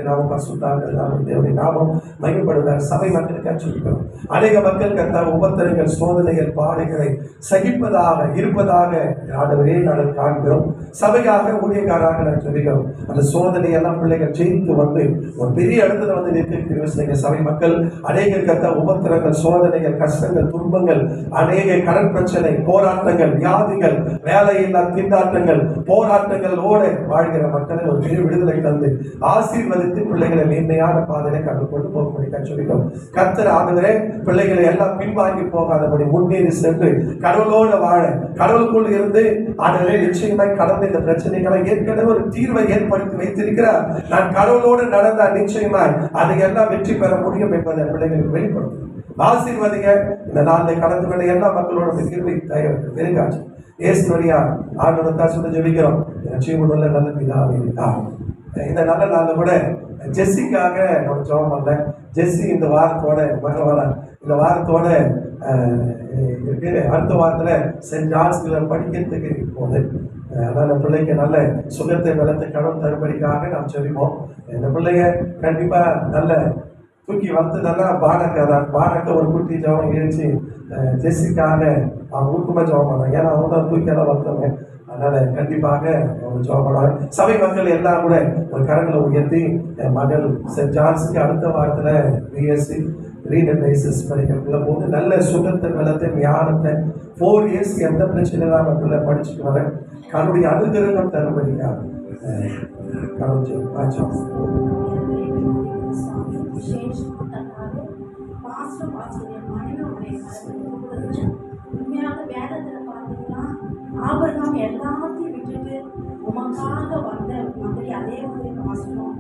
நாமம் பரிசுத்தமாக தேவனுடைய நாமம் மகிமைப்படுவதாக சபை மக்களுக்கு சொல்லிக்கிறோம். அநேக மக்கள் கர்த்தாவே உபத்திரங்கள், சோதனைகள், பாடுகளை சகிப்பதாக இருப்பதாக ஆண்டவரே நாங்கள் காண்கிறோம். சபையாக ஊழியக்காராக நாங்கள் சொல்லிக்கிறோம். அந்த சோதனை எல்லாம் பிள்ளைகள் ஜெயித்து வந்து ஒரு பெரிய இடத்துல வந்து நிற்கிற சபை மக்கள் அநேக கர்த்தா உபத்திரங்கள், சோதனைகள், கஷ்டங்கள், துன்பங்கள், அநேக கடன் பிரச்சனை, போராட்டங்கள், வியாதிகள், வேலையில்லா திண்டாட்டங்கள், போராட்டங்களோடு வாழ்கிற மக்களை ஒரு பெரிய விடுதலை தந்து ஆசீர்வதித்து பிள்ளைகளை மேன்மையான பாதையை கண்டுகொண்டு போக சொல்லிட்டோம். கர்த்தர் ஆண்டவரே பிள்ளைகளை எல்லாம் பின்வாங்கி போகாதபடி முன்னேறி சென்று கடவுளோடு வாழ, கடவுளுக்குள் இருந்து ஆண்டவரே நிச்சயமாய் கடந்த இந்த பிரச்சனைகளை ஏற்கனவே ஒரு தீர்வை ஏற்படுத்தி வைத்திருக்கிறார். நான் கடவுளோடு நடந்தால் நிச்சயமாய் அதையெல்லாம் வெற்றி பெற முடியும் என்பதை பிள்ளைகளுக்கு வெளிப்படுத்தும். ஆசீர்வதிங்க. இந்த நாளில் கலந்து கொண்ட எல்லா மக்களோட தீர்வை பெருங்காச்சு ஏசு வழியா ஆண்டவரை சொல்லி ஜெபிக்கிறோம். நிச்சயமுள்ள நல்ல பிதாவே. இந்த நல்ல நாளில் கூட ஜெஸ்ஸிக்காக நம்ம ஜெபம் பண்ணல. ஜெஸ்ஸி இந்த வாரத்தோட இந்த வாரத்தோட இருக்கு. அடுத்த வாரத்தில் சென்ட் ஜான்ஸ்ல படிக்கிறதுக்கு போகுது. அதனால பிள்ளைக்கு நல்ல சுகத்தை வளர்த்து கடன் தரும்படிக்காக நாம் சொல்லிப்போம். இந்த பிள்ளைங்க கண்டிப்பா நல்ல தூக்கி வளர்த்து நல்லா பானக்க ஒரு குட்டி ஜபம் எழுச்சி ஜெஸ்ஸிக்காக அவங்க ஊக்கமாக ஜபம் பண்ணாங்க. ஏன்னா அவங்க தான் தூக்கியெல்லாம் வளர்த்தவங்க. அதனால கண்டிப்பாக அவங்க ஜபம் பண்ணுவாங்க. சபை மக்கள் எல்லாம் கூட ஒரு கரங்களை உயர்த்தி மகள் சென்ட் ஜான்ஸுக்கு அடுத்த வாரத்தில் பிஎஸ்சி ரீடலைசிஸ் படிக்கிறதுல போது நல்ல சுகத்தை வளத்தை ஞானத்தை 4 years எந்த பிரச்சனை இல்லாமல் பிள்ளை படிச்சுட்டு வரேன். கடவுளுடைய அனுகிரகம் தரும்படிக்காக ஆபிரகாம் எல்லாத்தையும் விட்டுட்டு உமக்காக வந்த மாதிரி அதே மாதிரி பாசனம்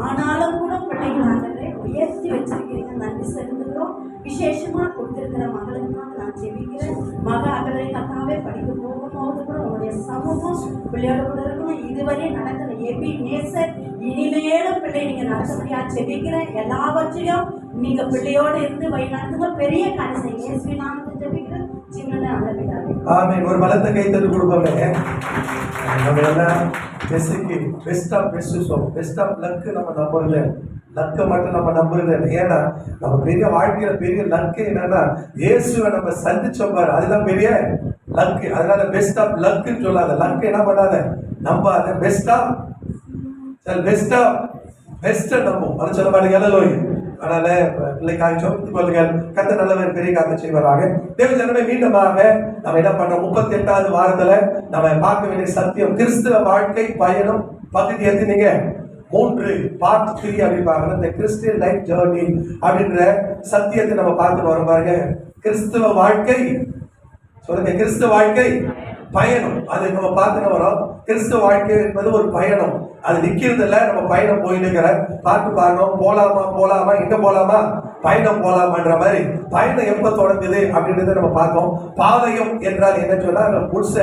ஆனாலும் கூட பிள்ளைகள் ஆண்டவரே உயர்த்தி வச்சிருக்கிறீங்க, நன்றி செலுத்துகிறோம். விசேஷமா கொடுத்திருக்கிற மகளுக்காக நான் ஜெபிக்கிறேன். மக அகலை கத்தாவே படிக்க போகும்போது கூட உங்களுடைய சமூகம் பிள்ளையோட கூட இருக்கணும். இதுவரை நடக்கிற எபி நேசர் இனிமேலும் பிள்ளை நீங்க நடத்தபடியா ஜெபிக்கிறேன். எல்லாவற்றையும் நீங்க பிள்ளையோடு இருந்து வழிநடத்துங்க. பெரிய கடைசி இயேசுவின் நாமத்தில் ஜெபிக்கிறேன். ஆமென். ஒரு பலத்தை கைத்தட்டு கொடுப்போமே. நம்ம எல்லாம் ஜெஸ்ஸிக்கு best of best of luck நம்ம நம்புறது. லக்கை மட்டும் நம்ம நம்புறது இல்லை. ஏன்னா நம்ம பெரிய வாழ்க்கையில பெரிய லக்கு என்னன்னா இயேசுவை நம்ம சந்திச்சோம் பாரு, அதுதான் பெரிய லக்கு. அதனால பெஸ்ட் ஆஃப் லக்குன்னு சொல்லாத. லக்கு என்ன பண்ணாத, நம்பாத. பெஸ்ட் ஆஃப் பெஸ்ட்டை நம்பும். அது சொல்ல மாட்டேங்க எல்லாம். அதனால பிள்ளைக்காக சொல்லிக் கொள்ளுங்கள். கர்த்தர் நல்லவர், பெரிய காத்து செய்வாராக. தேவ ஜனமே மீண்டுமாக நம்ம என்ன பண்றோம், 38வது வாரத்துல நம்ம பார்க்க வேண்டிய சத்தியம் கிறிஸ்துவ வாழ்க்கை பயணம் பகுதி எத்தனைங்க 3 பார்ட் 3 அப்படின்னு பார்க்கணும். இந்த கிறிஸ்டியன் லைஃப் ஜர்னி அப்படின்ற சத்தியத்தை நம்ம பார்த்து வரோம் பாருங்க. கிறிஸ்துவ வாழ்க்கை சொல்லுங்க, கிறிஸ்துவ வாழ்க்கை பயணம். அது நம்ம பார்த்துட்டு வரோம். கிறிஸ்துவ வாழ்க்கை என்பது ஒரு பயணம். அது நிக்கிறது இல்லை, நம்ம பயணம் போயிட்டு பார்த்து பாருங்க. போலாமா எங்க போலாமா, பயணம் போலாமான்ற மாதிரி பயணம் எப்ப தொடங்குது அப்படின்றத நம்ம பார்த்தோம். பாளையம் என்றால் என்ன சொன்னா, புருஷ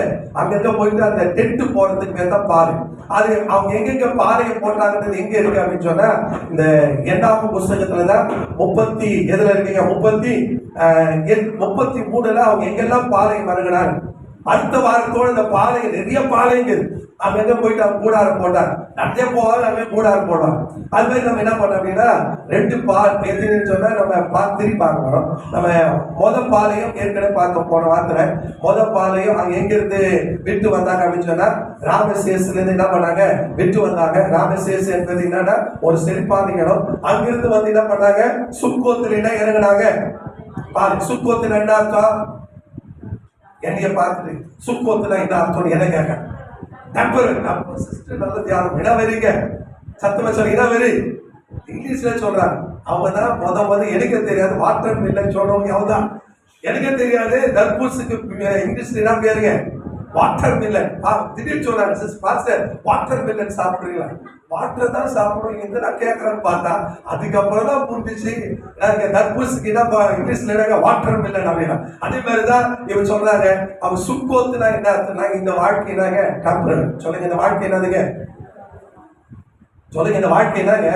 அங்கங்க போயிட்டு அந்த டென்ட் போறதுக்கு பேர் தான் பாரு. அது அவங்க எங்கெங்க பாளையம் போட்டாங்கன்றது எங்க இருக்கு அப்படின்னு சொன்னா, இந்த 8ஆம் புஸ்தகத்துலதான் 30 எதுல இருக்கீங்க 33ல அவங்க எங்கெல்லாம் பாளையம் வருகிறாங்க. அடுத்த வாரத்தோட இந்த பாளையம் நிறைய பாளையங்கள் அங்க போயிட்டு அவங்க கூடாரம் போட்டார். நிறைய போவாங்க, அங்கே கூடாரம் போடுவாங்க. அது மாதிரி நம்ம என்ன பண்ணோம் அப்படின்னா 2 எதுன்னு சொன்னா நம்ம திரும்பி பார்க்க போறோம். நம்ம பாளையம் ஏற்கனவே பார்த்தோம் போன வாரத்துல. பாளையம் அங்க எங்க இருந்து விட்டு வந்தாங்க அப்படின்னு சொன்னா, ராமசேஸ்ல இருந்து என்ன பண்ணாங்க, விட்டு வந்தாங்க. ராமசேஸ் என்பது என்னன்னா ஒரு செழிப்பான இடம். அங்கிருந்து வந்து என்ன பண்ணாங்க, சுக்கோத்துல என்ன இறங்கினாங்க. சுக்கோத்துல என்ன அர்த்தம், என்னைய பார்த்துட்டு சுக்கோத்துல என்ன அர்த்தம் என்ன கேட்க நல்ல தியானம். இடம் வரீங்க சத்தமா சொல்ல, இடம் வரி இங்கிலீஷ்ல சொல்றாங்க. அவங்க தான் முத எனக்கு தெரியாது வாட்டர் மில்லன் சொல்றவங்க அவங்க தான். எனக்கு தெரியாது தர்பூசுக்கு இங்கிலீஷ்ல என்ன பேருங்க, வாட்டர் மில்லன். திடீர்னு சொல்றாங்க, வாட்டர் மில்லன் சாப்பிடுறீங்களா? வாட்டர் தான் சாப்பிடுவீங்க நான் கேட்கறேன்னு பார்த்தா அதுக்கப்புறம் தான் புரிஞ்சிச்சு தர்பூசுக்கு இங்கிலீஷ்ல வாட்டர் மில்லன் அப்படின்னா. அதே மாதிரிதான் இவன் சொல்றாங்க. அவன் சுக்கோத்துனா என்ன அர்த்தம்னா, இந்த வாழ்க்கைனாங்க டெம்பரரி. சொல்லுங்க, இந்த வாழ்க்கை என்னதுங்க, சொல்லுங்க, இந்த வாழ்க்கை என்னங்க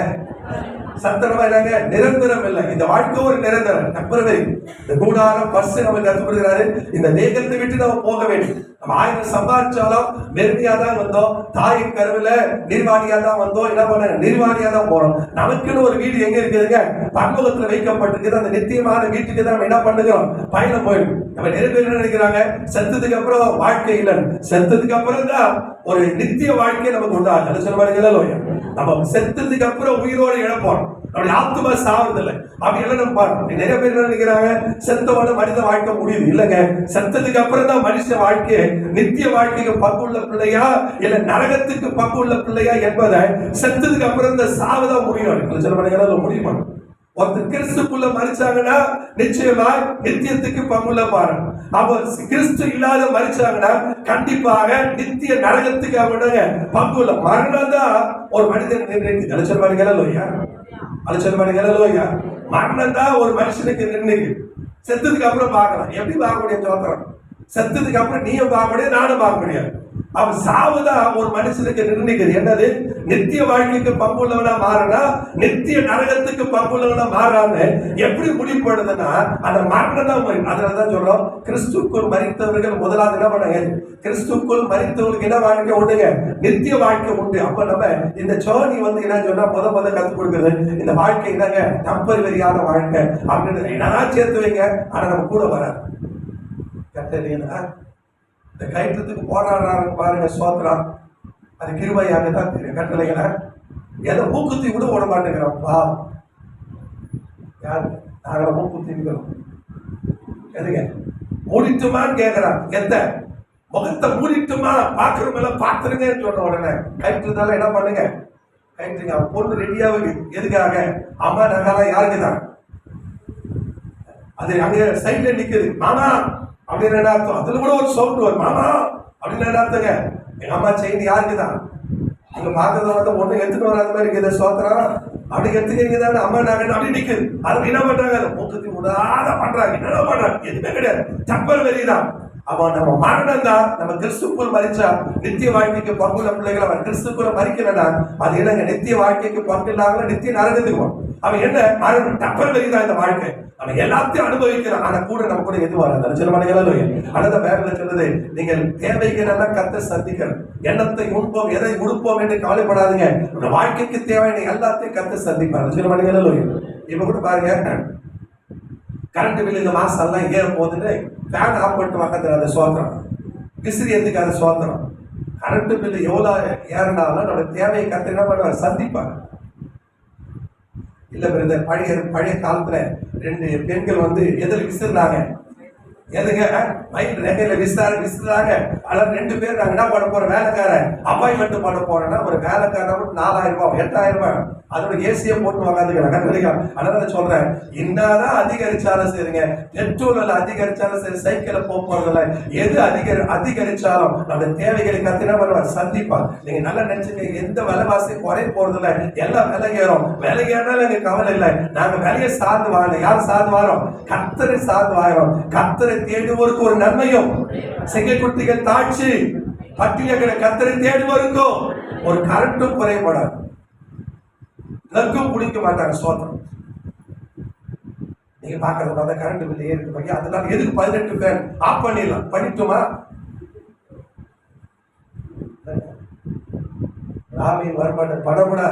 சத்தனமா என்னங்க, நிரந்தரம் இல்லை. இந்த வாழ்க்கை ஒரு நிரந்தரம், டெம்பரரி. இந்த கூடாரம் பஸ் நம்ம கற்றுக் கொடுக்கிறாரு. இந்த தேகத்தை விட்டு நம்ம போக வேண்டும். 1000 சம்பாதிச்சாலும் வெறுமையா தான் வந்தோம். தாயின் கருவில நிர்வாணியா தான் வந்தோம். என்ன பண்ண நிர்வாணியா தான் போறோம். நமக்குன்னு ஒரு வீடு எங்க இருக்குதுங்க? பரலோகத்துல வைக்கப்பட்டிருக்குது. அந்த நித்தியமான வீட்டுக்கு தான் நம்ம என்ன பண்ணுகிறோம்? பயணம் போயிடும். நம்ம நிறைய பேர் என்ன நினைக்கிறாங்க? செத்ததுக்கு அப்புறம் வாழ்க்கை இல்லை. செத்ததுக்கு அப்புறம் தான் ஒரு நித்திய வாழ்க்கை நமக்கு உண்டாகும். அது சொல்ல மாட்டேங்கிறோம். நம்ம செத்ததுக்கு அப்புறம் உயிரோடு இழப்போம். நம்முடைய ஆத்மா சாவதில்லை. அப்படி எல்லாம் நம்ம பாருங்க. நிறைய பேர் என்ன நினைக்கிறாங்க? செத்தவன மனித வாழ்க்கை முடியுது. இல்லைங்க, செத்ததுக்கு அப்புறம் தான் மனுஷ வாழ்க்கை நித்திய வாழ்க்கைக்கு பங்குள்ள பிள்ளையா இல்ல நரகத்துக்கு பங்குள்ள பிள்ளையா என்பதை செத்ததுக்கு அப்புறம் இந்த சாவுதான் முடியும். சொல்ல மாட்டேங்கிறத முடியுமா? ஒருத்தர் கிறிஸ்துக்குள்ள மறிச்சாங்கன்னா நிச்சயமா நித்தியத்துக்கு பங்குள்ள பாருங்க. அவர் கிறிஸ்து இல்லாத மறிச்சாங்கன்னா கண்டிப்பாக நித்திய நரகத்துக்கு அவனுடைய பங்குள்ள மரணம் தான் ஒரு மனிதன் நிர்ணயிக்குது. அழைச்சல் பாருங்களா? அழைச்சல் பாருங்களா? மரணம் தான் ஒரு மனுஷனுக்கு நிர்ணயிக்குது. செத்ததுக்கு அப்புறம் பார்க்கலாம். எப்படி பார்க்க முடியும்? சோத்திரம். செத்ததுக்கு அப்புறம் நீயும் பார்க்க முடியாது, நானும் பார்க்க முடியாது. அவன் சாவுதான் ஒரு மனுஷனுக்கு நிர்ணயிக்குது. என்னது? நித்திய வாழ்க்கைக்கு பங்குள்ளவனா மாறினா நித்திய நரகத்துக்கு பங்குள்ளவனா மாறாம எப்படி முடிவுபடுதுன்னா அந்த மரணம் தான் முடியும். அதனாலதான் சொல்றோம், கிறிஸ்துக்குள் மரித்தவர்கள் முதலாவது என்ன பண்ணாங்க? கிறிஸ்துக்குள் மரித்தவர்களுக்கு என்ன வாழ்க்கை உண்டுங்க? நித்திய வாழ்க்கை உண்டு. அப்ப நம்ம இந்த ஜேர்னி என்ன சொன்னா முத கத்துக் கொடுக்குறது இந்த வாழ்க்கை என்னங்க? டெம்பரரியான வாழ்க்கை அப்படின்னு என்னதான் சேர்த்து வைங்க. ஆனா நம்ம கூட வராது. கட்டளையா இந்த கைத்தத்துக்கு போராடுறாங்க பாருங்க. சோத்ரா அது கிருபையாக தான் தெரியும். கட்டளைகளை எதை மூக்குத்தி கூட ஓட மாட்டேங்கிறோம்ப்பா. யாரு நாங்கள மூக்குத்திக்கிறோம்? எதுங்க மூடிட்டுமான்னு கேட்கிறான். எந்த முகத்தை மூடிட்டுமா? பாக்குறவங்கள பாத்துருங்கன்னு சொன்ன உடனே கைட்டுதால என்ன பண்ணுங்க? கைட்டுங்க. அவன் பொண்ணு ரெடியாவது எதுக்காக? அம்மா நகாலாம் யாருக்குதான்? அது அங்க சைட்ல நிக்குது. மாமா அப்படின்னு என்ன அர்த்தம்? அதுல கூட ஒரு சவுண்ட் வரும். மாமா அப்படின்னு என்ன அர்த்தங்க? எங்க அம்மா செய்தி யாருக்குதான்? நீங்க பாக்குறத ஒண்ணு எடுத்துட்டு வராத மாதிரி இருக்குது. சோத்திரம் அப்படி எடுத்துக்கிறீங்க. அம்மா நாங்க அப்படி நிக்குது. அது என்ன பண்றாங்க? மூக்கத்தி விடாத பண்றாங்க. என்ன பண்றாங்க? எதுவுமே கிடையாது. சப்பல் வெளிதான். அவன் நம்ம மரணம் தான். நம்ம கிறிஸ்துக்குள் மறிச்சா நித்திய வாழ்க்கைக்கு பங்குள்ள பிள்ளைகள். அவன் கிறிஸ்துக்குள்ள மறிக்கிறனா அது என்னங்க? நித்திய வாழ்க்கைக்கு பங்கு இல்லாம நித்திய நரகத்துக்கு அவன் என்ன மரணம் டப்பல் வெளிதான் இந்த வாழ்க்கை. அவன் எல்லாத்தையும் அனுபவிக்கிறான். ஆனா கூட நம்ம கூட எது வராது. சில மணிகளோ அனத பேர்ல சொல்றது, நீங்கள் தேவைகளெல்லாம் கத்த சந்திக்கணும். எண்ணத்தை உண்போம் எதை உடுப்போம் என்று கவலைப்படாதுங்க. உங்க வாழ்க்கைக்கு தேவையான எல்லாத்தையும் கத்த சந்திப்பாங்க. சில மணிகளோ இப்ப கூட பாருங்க, கரண்ட் பில் இந்த மாசம் எல்லாம் ஏற போகுதுன்னு ஃபேன் ஆஃப் பண்ணிட்டு பக்கத்துல அந்த சோத்திரம் விசிறி எதுக்காத சோத்திரம். கரண்ட் பில் எவ்வளவு ஏறினாலும் நம்ம தேவையை கத்த என்ன பண்ணுவாங்க? சந்திப்பாங்க. இல்ல பிரதர், பழைய காலத்துல 2 பெண்கள் எதில் விசிறாங்க? எதுங்க? மைண்ட் ரேகையில விசிறாங்க. அதாவது 2 பேர் நாங்க என்ன பண்ண போறோம்? வேலைக்காரன் அப்பாயின்மெண்ட் பண்ண போறோம்னா ஒரு வேலைக்காரன் 4000 ரூபாய் 8000 ரூபாய் அதோட ஏசியை போட்டு வாங்காதுங்க. அதனால சொல்றேன், என்னதான் அதிகரிச்சாலும் சரிங்க, பெட்ரோல் அதிகரிச்சாலும் சரி, சைக்கிள போறதில்ல, எது அதிகரிச்சாலும் நம்ம தேவைகளை கத்தினா பண்ணுவார் சந்திப்பா. நீங்க நல்லா நினைச்சுங்க, எந்த விலைவாசி குறைய போறதில்ல, எல்லாம் விலை ஏறும். விலை ஏறினாலும் எங்க கவலை இல்லை. நாங்க விலையை சார்ந்து வாழணும். யார் சார்ந்து வாரோம்? கர்த்தரை சார்ந்து வாழறோம். கர்த்தரை தேடுவோருக்கு ஒரு நன்மையும், சிங்க குட்டிகள் தாட்சி பட்டியல்களை கர்த்தரை தேடுவோருக்கோ ஒரு கரண்ட்டும் குறையப்படாது. பிடிக்க மாட்டாங்க. சோத்திரம். நீங்க பாக்குறது கரண்ட் பில் ஏறிட்டு அதனால எதுக்கு 18 ஃபேன் ஆஃப் பண்ணிடலாம்? பண்ணிட்டோமா? ராமியின் வருமானம் படமுடா.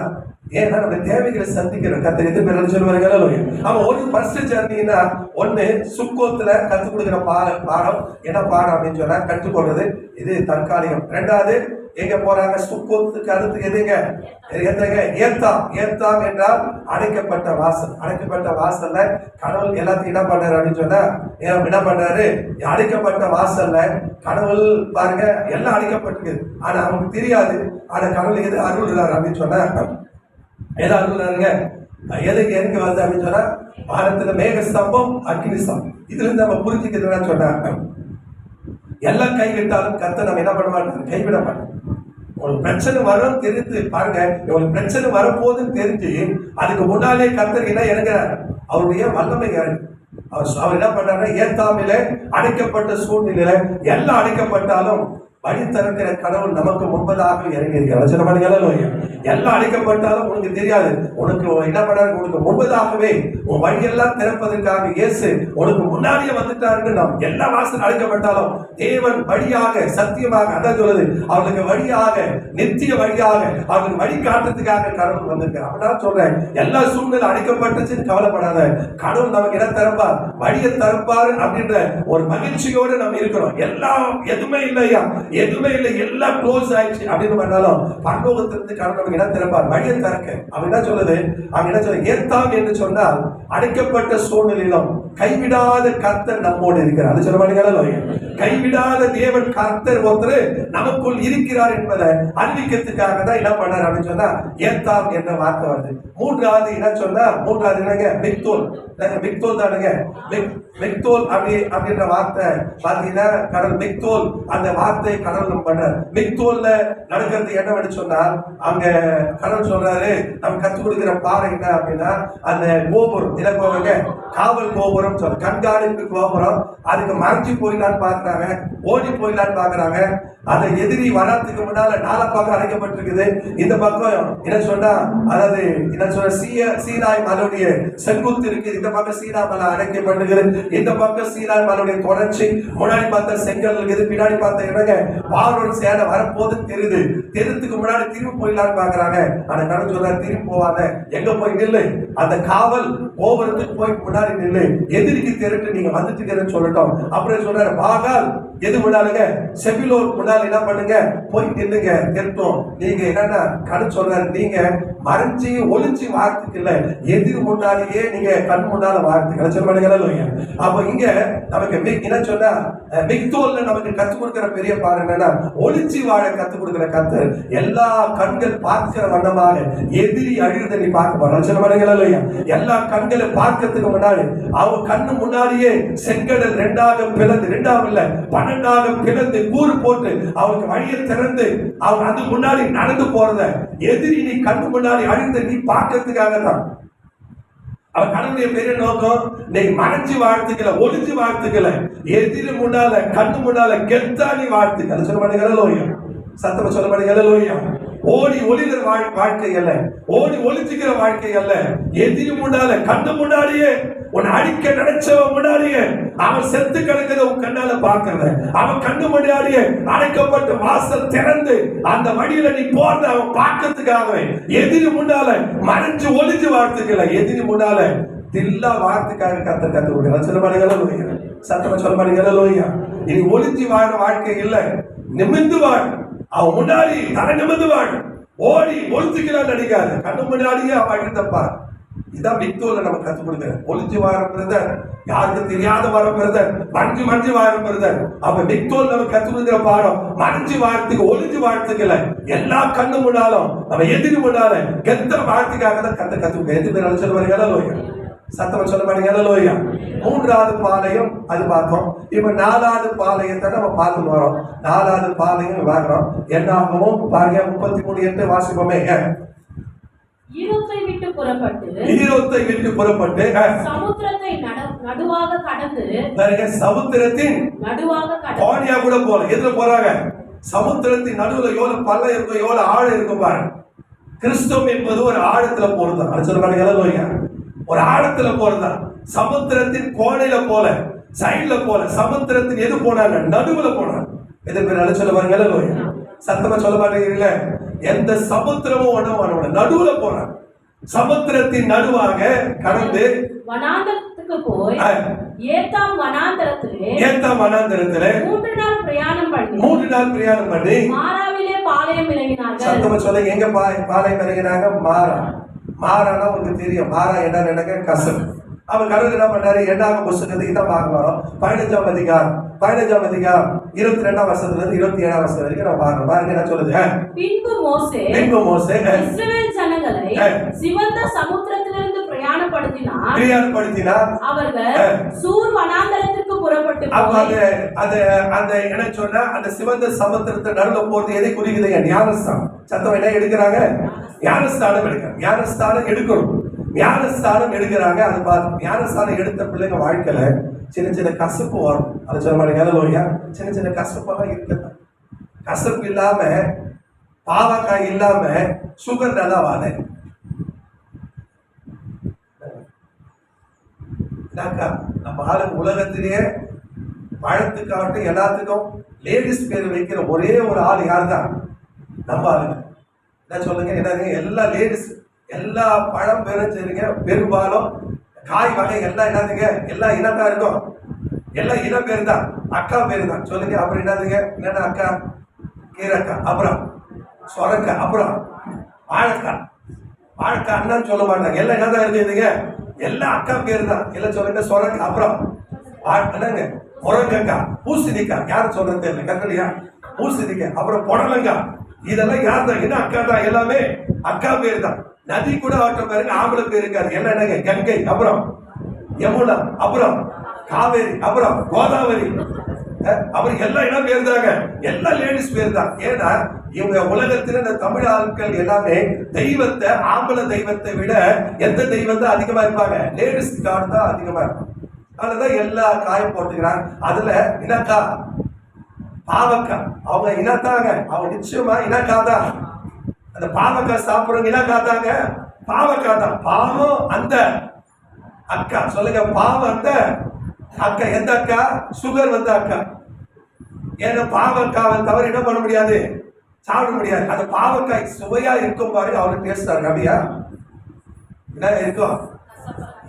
ஏன்னா நம்ம தேவைகளை சந்திக்கிற கத்த எது பேர் சொல்லுவாங்க. அவன் ஒரு ஃபர்ஸ்ட் ஜர்னின்னா ஒண்ணு சுக்கோத்துல கத்துக் கொடுக்கிற பாடம் என்ன பாடம் அப்படின்னு சொன்னா கற்றுக்கொள்றது, இது தற்காலிகம். 2வது எங்க போறாங்க? சுக்கோத்துக்கு அடுத்து எதுங்க? ஏத்தாம் என்றால் அடைக்கப்பட்ட வாசல். அடைக்கப்பட்ட வாசல்ல கடவுள் எல்லாத்தையும் என்ன பண்றாரு அப்படின்னு சொன்னா என்ன பண்றாரு? அடைக்கப்பட்ட வாசல்ல கடவுள் பாருங்க எல்லாம் அடைக்கப்பட்டிருக்கு. ஆனா அவனுக்கு தெரியாது. ஆனா கடவுள் எது அருள்றாரு அப்படின்னு சொன்னா எதை அருள்றாருங்க? எதுக்கு எனக்கு வருது அப்படின்னு சொன்னா வானத்துல மேக ஸ்தம்பம் அக்னி ஸ்தம்பம். இதுல இருந்து நம்ம புரிஞ்சுக்கிறதுன்னு சொன்னா எல்லாம் கைவிட்டாலும் கர்த்தர் நம்ம என்ன பண்ண மாட்டோம்? கைவிட மாட்டோம். உங்களுக்கு பிரச்சனை வரும் தெரிஞ்சு பாருங்க, உங்களுக்கு பிரச்சனை வரப்போகுதுன்னு தெரிஞ்சு அதுக்கு முன்னாலே கர்த்தர் என்ன இறங்குறார்? அவருடைய வல்லமை இறங்கு. அவர் என்ன பண்றாருன்னா ஏத்தாமில அடைக்கப்பட்ட சூழ்நிலையில எல்லாம் அடைக்கப்பட்டாலும் வழி திறக்கிற கடவுள் நமக்கு முன்பதாக இறங்கி இருக்கிறார். எல்லாம் அழைக்கப்பட்டாலும் உனக்கு தெரியாது, உனக்கு என்ன பண்ணாரு, உனக்கு முன்பதாகவே உன் வழியெல்லாம் திறப்பதற்காக இயேசு உனக்கு முன்னாடியே வந்துட்டாருன்னு நாம் எல்லா வாசல் அழைக்கப்பட்டாலும் தேவன் வழியாக சத்தியமாக அதான் சொல்லுது, அவளுக்கு வழியாக நித்திய வழியாக அவளுக்கு வழி காட்டுறதுக்காக கடவுள் வந்திருக்கார். அப்படின்னா சொல்றேன், எல்லா சூழ்நிலை அழைக்கப்பட்டுச்சுன்னு கவலைப்படாத, கடவுள் நமக்கு என்ன திறப்பார், வழியை திறப்பாரு அப்படின்ற ஒரு மகிழ்ச்சியோடு நம்ம இருக்கிறோம். எல்லாம் எதுவுமே இல்லையா, எதுவுமே இல்லை, எல்லாம் க்ளோஸ் ஆயிடுச்சு அப்படின்னு பண்ணாலும் பரலோகத்திலிருந்து கடவுள் நமக்கு என்ன திறப்பார், வழியை திறக்க. அவன் என்ன சொல்லுது, அவன் என்ன சொல்ல, ஏத்தாம் என்று சொன்னால் அடைக்கப்பட்ட சூழ்நிலையிலும் கைவிடாத கர்த்தர் நம்மோடு இருக்கிறார். அது சொல்ல மாட்டீங்களா, கைவிடாத தேவன் கர்த்தர் ஒருத்தர் நமக்குள் இருக்கிறார் என்பதை அறிவிக்கிறதுக்காக தான் என்ன பண்ணார் அப்படின்னு சொன்னா ஏத்தாம் என்ற வார்த்தை வருது. மூன்றாவது என்ன சொன்னா, மூன்றாவது என்னங்க, மிக்தோல். மிக்தோல் தானுங்க, மிக்தோல் அப்படின்ற வார்த்தை பாத்தீங்கன்னா கடல் மிக்தோல், அந்த வார்த்தை கடல் பண்றார். மிக்தோல்ல நடக்கிறது என்னவென்று சொன்னால், அங்க கடல் சொல்றாரு, நம்ம கற்றுக் கொடுக்கிற பாறை என்ன அப்படின்னா அந்த கோபுரம், இலக்கோவங்க காவல் கோபுரம் சொல்ற, கண்காணிப்பு கோபுரம். அதுக்கு மறைஞ்சு போயிடலான்னு பாக்குறாங்க, ஓடி போயிடலான்னு பாக்குறாங்க. அந்த எதிரி வராதுக்கு முன்னால நாலா பக்கம் அடைக்கப்பட்டிருக்குது. இந்த பக்கம் என்ன சொன்னா, அதாவது என்ன சொன்ன, சீனாய் மலையுடைய செங்குத்து இருக்கு, இந்த பக்கம் சீனா மலை அடைக்கப்பட்டிருக்குது, இந்த பக்கம் சீனாய் மலையுடைய தொடர்ச்சி. முன்னாடி பார்த்த செங்கல் இருக்குது, பின்னாடி பார்த்த இடங்க பார்வன் சேனை வரப்போதுன்னு தெரியுது. தெரிஞ்சதுக்கு முன்னாடி திரும்பி போயிடலான்னு பாக்குறாங்க. ஆனா கடவுள் சொல்றாரு, திரும்பி போவாத, எங்க போய் நில்லு, அந்த காவல் கோபுரத்துக்கு போய் முன்னாடி நில்லு, எதிரிக்கு தெரிட்டு நீங்க வந்துட்டு சொல்லட்டும். அப்புறம் சொல்றாரு, பாகால் எது முன்னாலுங்க, செபிலோர் முன்னால என்ன பண்ணுங்க, போய் நில்லுங்க, தெரிட்டும். நீங்க என்னன்னா கடவுள் சொல்றாரு, நீங்க மறைஞ்சி ஒளிஞ்சி வார்த்தைக்கு இல்ல, எதிர் முன்னாலேயே நீங்க கண் முன்னால வார்த்தைகளை சொல்லுங்க. அப்ப இங்க நமக்கு என்ன சொன்னா, மிக்தோல்ல நமக்கு கத்துக் கொடுக்கிற பெரிய பாரு என்னன்னா, ஒளிஞ்சி வாழ கத்துக் கொடுக்கிற கத்தர் எல்லா கண்கள் பார்க்கிற வண்ணமாக எதிரி அழிறதை நீ பார்க்க போற சொல்லுங்க. எல்லா கண்களை பார்க்கறதுக்கு முன்னாடி அவங்க கண்ணு முன்னாடியே செங்கடல் ரெண்டாக பிளந்து, ரெண்டாவது இல்ல 12ஆக பிளந்து கூறு போட்டு அவருக்கு வழியை திறந்து அவங்க அது முன்னாடி நடந்து போறத எதிரி நீ கண்ணு முன்னாடி அழிந்த நீ பார்க்கறதுக்காக தான். அவன் கடவுளுடைய பெரிய நோக்கம், நீ மறைச்சு வாழ்த்துக்கல, ஒளிஞ்சு வாழ்த்துக்கல, எதிரி முன்னால கண்ணு முன்னால கெத்தா நீ வாழ்த்துக்கல சொல்ல மாட்டேங்க. சத்தமா சொல்ல மாட்டேங்க. ஓடி ஒளிகிற வாழ்க்கை அல்ல, ஓடி ஒளிச்சுக்கிற வாழ்க்கை அல்ல. எதிரி முன்னால கண்ணு முன்னாடியே உன் அடிக்க நினைச்சவன் முன்னாடியே அவன் செத்து கிடக்கிறத உன் கண்ணால பாக்குறத, அவன் கண்ணு முன்னாடியே அடைக்கப்பட்டு வாசல் திறந்து அந்த வழியில நீ போறத அவன் பார்க்கறதுக்காகவே எதிரி முன்னால மறைஞ்சு ஒளிஞ்சு வாழ்த்துக்கல, எதிரி முன்னால தில்லா வார்த்தைக்காக கத்து கொடுக்க சொல்ல மாட்டேங்க. சத்தமா சொல்ல மாட்டேங்க. இனி ஒளிஞ்சு வாழ வாழ்க்கை இல்ல, நிமிந்து வாழ், அவன் முன்னாடி தலை நிமிந்து வாழ், ஓடி ஒளிஞ்சுக்கிறான் நடிக்காது, கண்ணு முன்னாடியே அவன் அழிந்தப்பார். இதான் மிக்தோல நம்ம கற்றுக் கொடுக்கிறேன். ஒளிஞ்சு வாரம் பிரதர், யாருக்கு தெரியாத வாரம் பிரதர், மஞ்சு வாரம் பிரதர். அப்ப மிக்தோல் நம்ம கற்றுக் கொடுக்கிற பாடம் மஞ்சு வாரத்துக்கு ஒளிஞ்சு வாரத்துக்குல, எல்லா கண்ணு முன்னாலும் நம்ம எதிரி முன்னால கெத்த வார்த்தைக்காக தான் கற்றுக்க. எது பேர் சொல்லுவாங்க, சத்தமா சொல்ல மாட்டீங்க. மூன்றாவது பாளையம் அது பார்த்தோம். இப்ப நாலாவது பாளையத்தை நம்ம பார்த்து வரோம். நாலாவது பாளையம் வாங்குறோம். என்ன ஆகும் பாருங்க, 33:8 வாசிப்போமே. ஈரோத்தை விட்டு புறப்பட்டு சமுத்திரத்தை நடுவாக கடந்து, சமுத்திரத்தின் நடுவாக கோடியா கூட போல, எதுல போறாங்க, சமுத்திரத்தின் நடுவுல எவ்வளவு பள்ளம் இருக்கும், எவ்வளவு ஆழம் இருக்கும் பாருங்க. கிறிஸ்துவம் என்பது ஒரு ஆழத்துல போறதுதான். அது சொல்ல மாட்டீங்க, ஒரு ஆழத்துல போறதுதான். சமுத்திரத்தின் கோடையில போல, சைட்ல போல, சமுத்திரத்தின் எது போனாங்க, நடுவுல போனாங்க. எது பேர் சொல்ல பாருங்க, சத்தமா சொல்ல மாட்டேங்கிறீங்களே. எந்த சமுத்திரமும் ஒண்ணு நடுவுல போறாங்க. சமுத்திரத்தின் நடுவாக கடந்து வனாந்தரத்துக்கு போய் ஏத்தாம் வனாந்தரத்திலே 3 நாள் பிரயாணம் பண்ணி மாராவிலே பாளையம் இறங்கினார்கள். சத்தமா சொல்லுங்க, எங்க பாளையம் இறங்கினாங்க? மாறானா உங்களுக்கு தெரியும், மாறா என்ன நினைக்க கசம். அவன் கடவுள் என்ன பண்ணாரு, 2ஆம் புத்தகத்துக்கு தான் பார்க்க வரோம். 15ஆம் அதிகாரம் 22ஆம் வசனத்துல இருந்து 27ஆம் வசனம் வரைக்கும் நம்ம பார்க்கணும். பாருங்க என்ன சொல்லுது. பின்பு மோசே இஸ்ரவேல் ஜனங்களை சிவந்த சமுத்திரத்திலிருந்து பிரயாணப்படுத்தினார். அவர்கள் சூர் வனாந்தரத்திற்கு புறப்பட்டு அந்த என்ன சொன்னா, அந்த சிவந்த சமுத்திரத்தை நடுவில் போறது எதை குறிக்குதுங்க? ஞானஸ்தானம். சத்தம் என்ன எடுக்கிறாங்க? ஞானஸ்தானம் எடுக்கணும். ஞானஸ்தானம் எடுக்கிறாங்க. அது பார்த்து ஞானஸ்தானம் எடுத்த பிள்ளைங்க வாழ்க்கையில சின்ன சின்ன கசப்பு வரும். அது சொல்ல மாட்டேங்க, சின்ன சின்ன கசப்பெல்லாம் இருக்கத்தான். கசப்பு இல்லாம, பாவக்காய் இல்லாம சுகர் நல்லா வாங்க. நம்ம ஆளுங்க உலகத்திலேயே பழத்துக்காகட்டும் எல்லாத்துக்கும் லேடிஸ் பேர் வைக்கிற ஒரே ஒரு ஆள் யார் தான்? நம்ம ஆளுங்க. என்ன சொல்லுங்க, என்னங்க, எல்லா லேடிஸ் எல்லா பழம் பேரும் சரிங்க, பெரும்பாலும் காய் வகை எல்லாம் என்னதுங்க, எல்லா இனத்தான் இருக்கும், எல்லா இன பேர் தான், அக்கா பேர் தான். சொல்லுங்க. அப்புறம் என்னதுங்க, என்னென்ன அக்கா? கீரக்கா, அப்புறம் சொரக்காய், அப்புறம் வாழைக்காய். வாழைக்காய் அண்ணான்னு சொல்ல மாட்டாங்க, எல்லாம் என்னதான் இருக்குதுங்க, எல்லாம் அக்கா பேர் தான். எல்லாம் சொல்லுங்க. சொரக்காய், அப்புறம் என்னங்க, முருங்கக்காய், பூசணிக்காய், யாரும் சொல்றது தெரியல, கக்கடியா, பூசணிக்காய், அப்புறம் புடலங்காய், இதெல்லாம் யார் தான்? என்ன அக்கா தான், எல்லாமே அக்கா பேர் தான். நதி கூட அவற்றை பாருங்க, ஆம்பளை பேர் இருக்காது. என்ன என்னங்க, கங்கை, அப்புறம் யமுனா, அப்புறம் காவேரி, அப்புறம் கோதாவரி, அப்புறம் எல்லாம் என்ன பேர் தாங்க, எல்லாம் லேடிஸ் பேர் தான். ஏன்னா இவங்க உலகத்துல இந்த தமிழ் ஆட்கள் எல்லாமே தெய்வத்தை, ஆம்பளை தெய்வத்தை விட எந்த தெய்வம் தான் அதிகமா இருப்பாங்க? லேடிஸ் கார்டு தான் அதிகமா இருக்கும். அதுதான் எல்லா காயும் போட்டுக்கிறாங்க. அதுல இனக்கா, பாவக்காய், அவங்க இனத்தாங்க, அவங்க நிச்சயமா இனக்கா தான். அந்த பாவக்காய் சாப்பிடுறவங்க இனக்கா தாங்க, பாவக்காய் தான். பாவம் அந்த அக்கா, சொல்லுங்க, பாவம் அந்த அக்கா. எந்த அக்கா? சுகர் வந்த அக்கா. ஏன்னா பாவக்காவை தவிர என்ன பண்ண முடியாது, சாப்பிட முடியாது. அந்த பாவக்காய் சுவையா இருக்கும் பாருங்க, அவருக்கு டேஸ்டா இருக்கு. அப்படியா? என்ன இருக்கும்?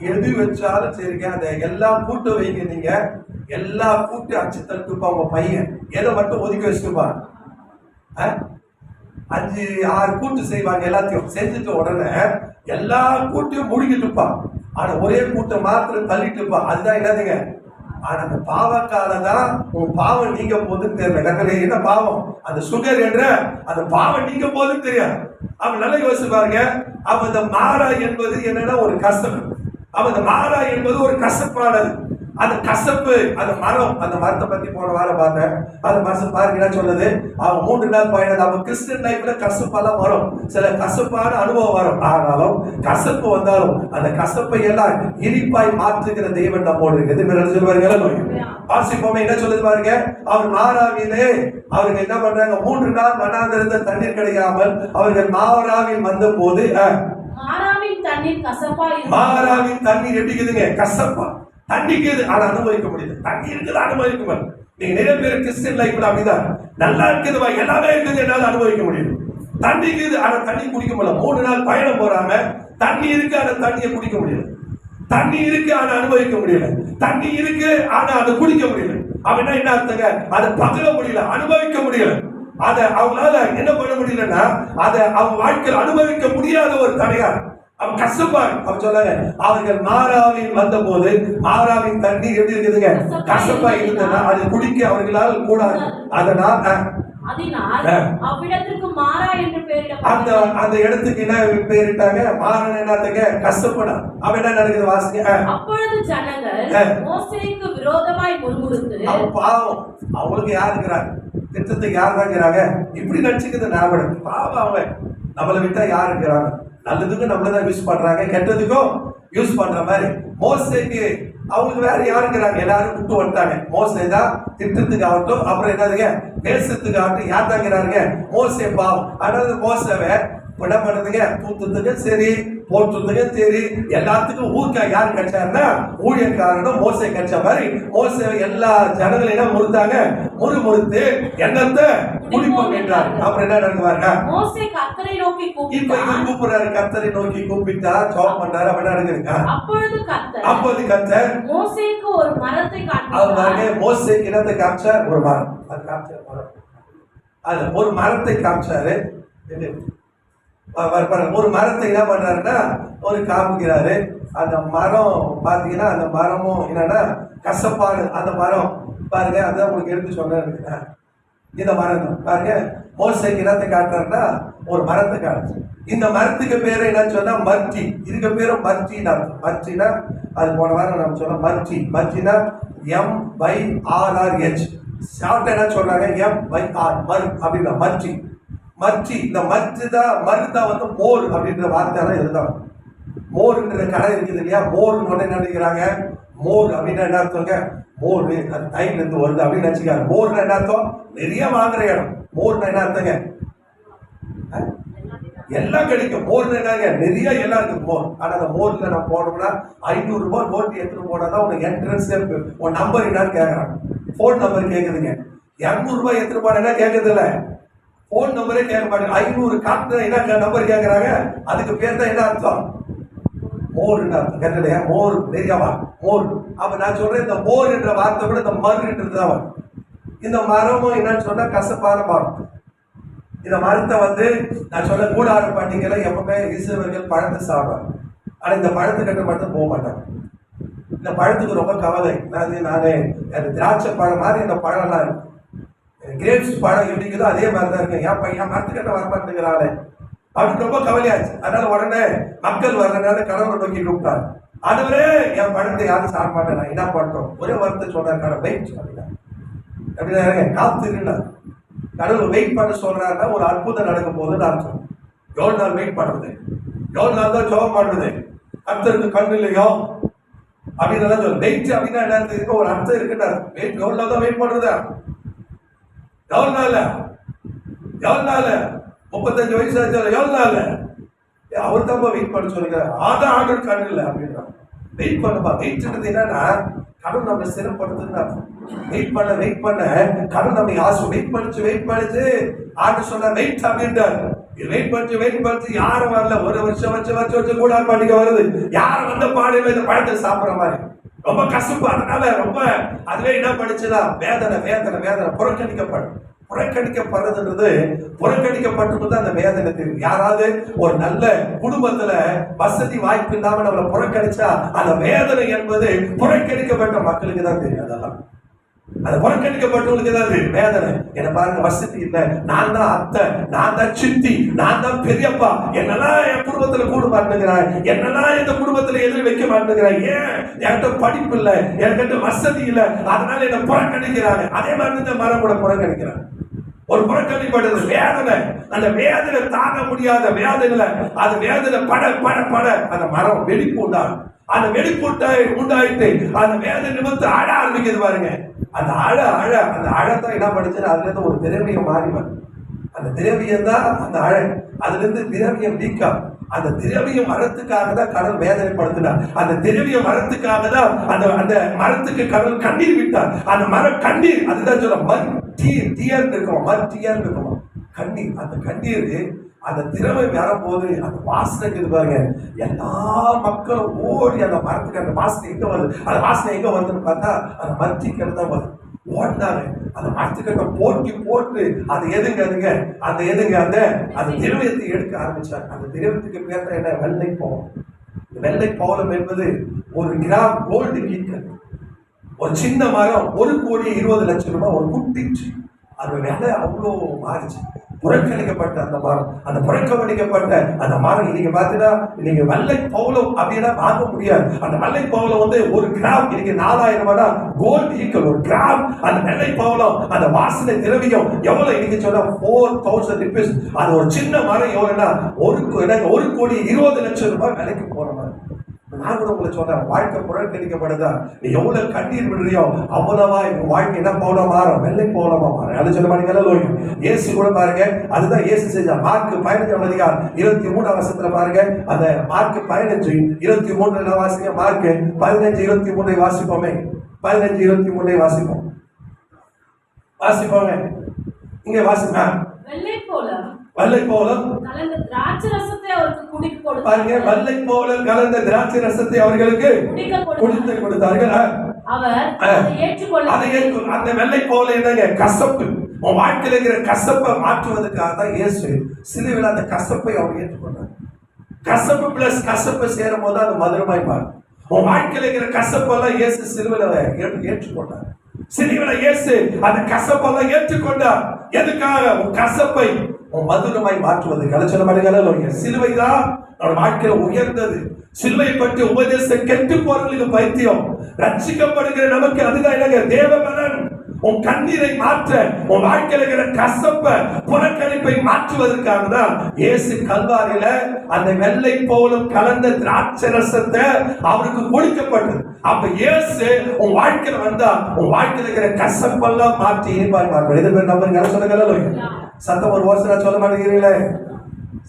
எது வச்சாலும் சரிங்க, அந்த எல்லா கூட்டு வைங்க, நீங்க எல்லா கூட்டு அச்சு தட்டுப்பா. உங்க பையன் எதை மட்டும் ஒதுக்கி வச்சுட்டுப்பா, 5-6 கூட்டு செய்வாங்க. எல்லாத்தையும் செஞ்சுட்டு உடனே எல்லா கூட்டையும் முடிக்கிட்டுப்பா. ஆனா ஒரே கூட்டை மாத்திரம் தள்ளிட்டுப்பா. அதுதான் என்னதுங்க, ஆனா அந்த பாவக்கால தான் உன் பாவம் நீங்க போதுன்னு தெரியல. கக்கலே, என்ன பாவம்? அந்த சுகர் என்ற அந்த பாவம் நீங்க போதுன்னு தெரியாது. அவன் நல்லா யோசிச்சு பாருங்க. அப்ப இந்த மாறா என்பது என்னன்னா ஒரு கசப்பு. அப்ப இந்த மாறா என்பது ஒரு கசப்பானது. அந்த கசப்பு, அந்த மரம், அந்த மரத்தை பத்தி போன வாரம் பார்த்தேன். அந்த மரத்தை பாருங்க என்ன சொல்லுது, அவன் 3 நாள் பயணம். நம்ம கிறிஸ்டியன் லைஃப்ல கசப்பெல்லாம் வரும், சில கசப்பான அனுபவம் வரும். ஆனாலும் கசப்பு வந்தாலும் அந்த கசப்பை எல்லாம் இனிப்பாய் மாற்றுகிற தெய்வன் நம்மோடு இருக்குது. சொல்லுவாருங்க, வாசிப்போமே என்ன சொல்லுது பாருங்க. அவர் மாறாவிலே அவர்கள் என்ன பண்றாங்க, 3 நாள் மனாந்திருந்த தண்ணீர் கிடைக்காமல் அவர்கள் மாறாவில் வந்த போது மாறாவின் தண்ணீர் கசப்பா, மாறாவின் தண்ணீர் எப்படிக்குதுங்க, கசப்பா. தண்ணிக்கு ஆனா அனுபவிக்க முடியுது, தண்ணி இருக்குது அனுபவிக்க முடியும். நீங்க நிறைய பேர் கிறிஸ்டியன் லைஃப்ல அப்படிதான், நல்லா இருக்குதுவா, எல்லாமே இருக்குது, என்னால அனுபவிக்க முடியும். தண்ணி இருக்குது ஆனா தண்ணி குடிக்க முடியல. 3 நாள் பயணம் போறாம தண்ணி இருக்கு ஆனா தண்ணியை குடிக்க முடியல. தண்ணி இருக்கு ஆனா அனுபவிக்க முடியல. தண்ணி இருக்கு ஆனா அதை குடிக்க முடியல. அப்படின்னா என்ன அர்த்தங்க, அதை பகிர முடியல, அனுபவிக்க முடியல. அதை அவங்களால என்ன பண்ண முடியலன்னா, அதை அவங்க வாழ்க்கையில் அனுபவிக்க முடியாத ஒரு தடையார். அவன் கசப்பாங்க. அவன் சொன்னாங்க, அவர்கள் மாறாவில் வந்த போது மாறாவின் தண்ணீர் எப்படி இருக்குதுங்க, கசப்பா இருந்ததுன்னா அது குடிக்க அவர்களால் கூடாது. அதனால் அவ்விடத்துக்கு மாறா என்று பெயரிடப்பட்டது. அந்த இடத்துக்கு என்ன பெயரிட்டாங்க, மாறன் என்னத்துக்கு, கசப்படா. அவன் என்ன நடக்குது வாசிங்க. அப்பொழுது ஜனங்கள் மோசேக்கு விரோதமாய் முறுமுறுத்து, அவன் பாவம், அவங்களுக்கு யார் இருக்கிறாங்க, திட்டத்துக்கு யார் தான் இருக்கிறாங்க, இப்படி நடிச்சுக்குது. நான் பாவம், அவன் நம்மளை விட்டா யார் இருக்கிறாங்க, நல்லதுக்கும் நம்மளதான் யூஸ் பண்றாங்க, கெட்டதுக்கும் யூஸ் பண்ற மாதிரி. மோசேக்கு அவங்களுக்கு வேற யாருங்கிறாங்க, எல்லாரும் விட்டு வந்துட்டாங்க. மோசே தான் திட்டத்துக்கு ஆகட்டும், அப்புறம் என்னதுங்க, பேசுறதுக்கு ஆகட்டும், யார் தாங்கிறாருங்க, மோசே பாவம். அதாவது மோசவை என்ன பண்ணுறதுங்க, தூத்துறதுக்கும் சரி, போட்டுறதுக்கும் சரி, எல்லாத்துக்கும் ஊர்க்கா யார் கட்சாருன்னா ஊழியக்காரனும் மோசை கட்ச மாதிரி. மோசை எல்லா ஜனங்களையும் முறுத்தாங்க, முறுமுறுத்து எண்ணத்தை குடிப்போம் என்றார். அப்புறம் என்ன நடக்குவாருங்க, இப்ப இவர் கூப்பிடுறாரு, கர்த்தரை நோக்கி கூப்பிட்டா ஜெபம் பண்றாரு. அப்ப என்ன நடக்குதுங்க, அப்போது கர்த்தர் மோசேக்கு ஒரு மரத்தை காமிச்சார். மோசேக்கு என்னத்தை காமிச்சார், ஒரு மரம். அது காமிச்சார் மரம், அது ஒரு மரத்தை காமிச்சாரு. ஒரு மரத்தை என்ன பண்றாருன்னா ஒரு காமிக்கிறாரு. அந்த மரம் பாத்தீங்கன்னா, அந்த மரமும் என்னன்னா கசப்பாடு. அந்த மரம் பாருங்க, அதான் உங்களுக்கு எடுத்து சொன்னேன். இந்த மரம் தான் பாருங்க, மோசேக்கு என்னத்தை காட்டுறாருன்னா ஒரு மரத்தை காட்டுச்சு. இந்த மரத்துக்கு பேரு என்ன சொன்னா மர்ச்சி. இதுக்கு பேரு மர்ச்சின்னு அர்த்தம். மர்ச்சினா அது போன வாரம் நம்ம சொன்னோம். மர்ச்சி, மர்ச்சினா MYRRH. ஷார்ட் என்ன சொல்றாங்க, MYR, மர் அப்படின்னா மர்ச்சி. மர்ச்சி, இந்த மர்ச்சி தான், மருதான் வந்து மோர் அப்படின்ற வார்த்தை இதுதான். மோர்ன்ற கடை இருக்குது இல்லையா, மோர்னு உடனே நினைக்கிறாங்க. மோர் அப்படின்னா என்ன அர்த்தங்க, மோர் அது டைம்ல இருந்து வருது அப்படின்னு நினைச்சுக்காங்க. மோர்னு என்ன அர்த்தம், நிறைய வாங்குற இடம். மோர்னா என்ன அர்த்தங்க? எல்லாம் கிடைக்கும். மோர்னா என்னங்க? நிறைய எல்லாம் இருக்கு மோர். ஆனா அந்த மோர்ல நான் போனோம்னா 500 ரூபாய் நோட்டு எடுத்துட்டு போனாதான் உனக்கு என்ட்ரன்ஸ். உன் நம்பர் என்னன்னு கேட்கறாங்க. போன் நம்பர் கேக்குதுங்க. 200 ரூபாய் எடுத்துட்டு போனா என்ன கேட்கறது இல்ல, போன் நம்பரே கேட்க மாட்டேங்க. 500 காட்டு என்ன நம்பர் கேட்கறாங்க. அதுக்கு பேர் தான் என்ன அர்த்தம்? மோர் அர்த்தம். கேட்கலையா? மோர் நிறையவா மோர். அப்ப நான் சொல்றேன், இந்த மோர் என்ற வார்த்தை கூட இந்த மருன்றதுதான் வரும். இந்த மரமும் என்னன்னு சொன்னா கசப்பான மரம். இந்த மரத்தை நான் சொல்ல கூடார பாட்டிகளை எப்பவுமே இஸ்ரவேலர்கள் பழத்தை சாப்பிடுவாங்க. ஆனா இந்த பழத்துக்கிட்ட மட்டும் போக மாட்டாங்க. இந்த பழத்துக்கு ரொம்ப கவலை. நானு திராட்சை பழம் மாதிரி இந்த பழம் எல்லாம் இருக்கு. கிரேப்ஸ் பழம் எப்படிங்குதோ அதே மாதிரிதான் இருக்கு. என் மரத்துக்கிட்ட வரமாட்டேங்கிறாளே அப்படின்னு ரொம்ப கவலையாச்சு. அதனால உடனே மக்கள் வர்றதுனால கடவுளை நோக்கி கூப்பிட்டாரு. அதுவரே என் பழத்தை யாரும் சாப்பிட மாட்டேன், நான் என்ன பண்றோம்? ஒரே வார்த்தை சொன்னார், கடவுள் வெயிட் அப்படின்னா. அப்படின்னா காத்துருந்தார். கடவுள் வெயிட் பண்ண சொல்றாருன்னா ஒரு அற்புதம் நடக்கும் போதுன்னு அர்த்தம். எவ்வளவு நாள் வெயிட் பண்றது? எவ்வளவு நாள் தான் ஜெபம் பண்றது? கர்த்தருக்கு கண் இல்லையோ அப்படின்னு சொல்ல. வெயிட் அப்படின்னா என்ன? ஒரு அர்த்தம் இருக்குன்னா வெயிட். எவ்வளவு நாள் தான் வெயிட் பண்றது? எவ்வளவு நாள்? 35 வயசு ஆச்சு. எவ்வளவு நாள்? அவர் தான் வெயிட் பண்ண சொல்லுங்க. அதான் ஆர்டர் கண் இல்லை அப்படின்றான். வெயிட் பண்ணுப்பா. வெயிட்ன்றது என்னன்னா கடவுள் நம்ம சிறப்படுத்துன்னு அர்த்தம். வெயிட் பண்ண கடவுள் நம்ம ஆசை. வெயிட் பண்ணிச்சு ஆர்டர் சொன்ன வெயிட் அப்படின்றார். வெயிட் பண்ணிச்சு யாரும் வரல. ஒரு வருஷம் கூட பாட்டிக்க வருது. யாரும் வந்த பாடையில இந்த பழத்தை சாப்பிடுற மாதிரி ரொம்ப கசப்பு. அதனால ரொம்ப அதுவே என்ன பண்ணுச்சுன்னா வேதனை புறக்கணிக்கப்படுறதுன்றது புறக்கணிக்கப்பட்டு அந்த வேதனை தெரியும். யாராவது ஒரு நல்ல குடும்பத்துல வசதி வாய்ப்பு இல்லாம நம்மளை புறக்கணிச்சா அந்த வேதனை என்பது புறக்கணிக்கப்பட்ட மக்களுக்கு தான் தெரியும். அதெல்லாம் அது புறக்கணிக்கப்பட்டவங்களுக்கு தான் வேதனை. என்ன பாருங்க, வசதி இல்லை, நான் தான் அத்தை, நான் தான் சித்தி, நான் தான் பெரியப்பா, என்னெல்லாம் என் குடும்பத்துல கூட மாட்டேங்கிறான், என்னெல்லாம் இந்த குடும்பத்துல எதிர் வைக்க மாட்டேங்கிறான். ஏன்? என்கிட்ட படிப்பு இல்லை, என்கிட்ட வசதி இல்லை, அதனால என்ன புறக்கணிக்கிறாங்க. அதே மாதிரி இந்த மரம் கூட புறக்கணிக்கிறாங்க. ஒரு புறக்கணிப்படுறது வேதனை. அந்த வேதனை தாங்க முடியாத வேதனை. அது வேதனை பட அந்த மரம் வெடிப்பு உண்டாகும். அந்த வெடிப்பு உண்டாயிட்டு அந்த வேதனை நிமித்து அழ ஆரம்பிக்கிறது பாருங்க. அந்த அழத்தான் என்ன பண்ணுச்சுன்னா அதுல இருந்து ஒரு திரவியம் மாறி வரும். அந்த திரவியம் தான் அந்த அழ. அதுல இருந்து திரவியம் நீக்கம். அந்த திரவியம் மரத்துக்காக தான் கடவுள் வேதனைப்படுத்தினார். அந்த திரவியம் மரத்துக்காக தான் அந்த மரத்துக்கு கடவுள் கண்ணீர் விட்டார். அந்த மரம் கண்ணீர், அதுதான் சொல்ல மர்டியர் இருக்குமா கண்ணீர். அந்த கண்ணீர் அந்த திறமை வரும்போது அந்த வாசனை பாருங்க. எல்லா மக்களும் ஓடி அந்த மரத்துக்கு அந்த வாசனை எங்க வருது, அந்த வாசனை எங்க வருதுன்னு பார்த்தா அந்த மரத்துக்கிட்ட தான் வருது. ஓடினாரு அந்த மரத்துக்கிட்ட போட்டு அது எதுங்க அந்த திரவியத்தை எடுக்க ஆரம்பிச்சார். அந்த திரவியத்துக்கு பேர் தான் என்ன? வெள்ளை பவளம். வெள்ளை பவளம் என்பது 1 கிராம் கோல்டு கீக்கல். ஒரு சின்ன மரம் 1,20,00,000 ரூபாய். ஒரு குட்டிச்சு அது விலை அவ்வளோ மாறிச்சு. புறக்கணிக்கப்பட்ட அந்த மரம், அந்த புறக்கணிக்கப்பட்ட அந்த மரம் இன்னைக்கு பார்த்தீங்கன்னா நீங்க வெள்ளை பவளம் அப்படின்னா வாங்க முடியாது. அந்த வெள்ளை பவளம் 1 கிராம் இன்னைக்கு 4000 ரூபாய் கோல்டு ஈக்குவல். 1 கிராம் அந்த வெள்ளை பவளம் அந்த வாசனை திரவியம் எவ்வளவு இன்னைக்கு சொன்னா 4000 rupees. அது ஒரு சின்ன மரம் எவ்வளவுன்னா 1,20,00,000 ரூபாய் விலைக்கு போற மாதிரி. நான் கூட உங்களை சொல்றேன், வாழ்க்கை புறக்கணிக்கப்படுதா? நீ எவ்வளவு கண்ணீர் விடுறியோ அவ்வளவா உங்க வாழ்க்கை என்ன பவளம் மாறும்? வெள்ளை பவளமா மாறும். அது சொல்ல மாட்டீங்களா? இயேசு கூட பாருங்க, அதுதான் இயேசு செஞ்சா. மார்க் 15:23 பாருங்க. அந்த மார்க் 15:23 வாசிங்க. மார்க் 15:23 வாசிப்போமே. 15:23 வாசிப்போங்க. இங்க வாசிப்பா. வெள்ளை போலம் கலந்த திராட்சை ரசத்தை அவருக்கு குடிக்க கொடுத்தார்கள். பாருங்க, வெள்ளை போலம் கலந்த திராட்சை ரசத்தை அவர்களுக்கு குடிக்க கொடுத்தார்கள். அவர் அதை ஏற்றுக்கொள்ள அந்த வெள்ளை போல என்னங்க? கசப்பு. உன் வாழ்க்கையில இருக்கிற கசப்பை மாற்றுவதற்காக தான் இயேசு சிலுவையில் அந்த கசப்பை அவர் ஏற்றுக்கொண்டார். கசப்பு பிளஸ் கசப்பை சேரும் போது அது மதுரமாய் மாறும். உன் வாழ்க்கையில இருக்கிற கசப்பெல்லாம் இயேசு சிலுவையில் ஏற்றுக்கொண்டார். சிலுவையில் இயேசு அந்த கசப்பெல்லாம் ஏற்றுக்கொண்டார். எதுக்காக? உன் கசப்பை மதுரமாய் மாற்றுவது. சிலுவை தான் நம்ம வாழ்க்கையில உயர்ந்தது. சிலுவை பற்றி உபதேசம் கெட்டு போறவங்களுக்கு பைத்தியம். ரட்சிக்கப்படுகிற நமக்கு அதுதான் தேவபலன். உன் கண்ணீரை மாற்ற, உன் வாழ்க்கையில் இருக்கிற கசப்ப புறக்கணிப்பை மாற்றுவதற்காக தான் இயேசு கல்வாரியில அந்த வெள்ளை போலும் கலந்த திராட்சை ரசத்தை அவருக்கு கொடுக்கப்பட்டது. அப்ப இயேசு உன் வாழ்க்கையில வந்தா உன் வாழ்க்கையில் இருக்கிற கசப்பெல்லாம் மாற்றி இனிப்பாய் மாற்ற. இது பேர் நம்புறீங்க சொல்லுங்க. சத்தம் ஒரு ஓசனா சொல்ல மாட்டேங்கிறீங்களே,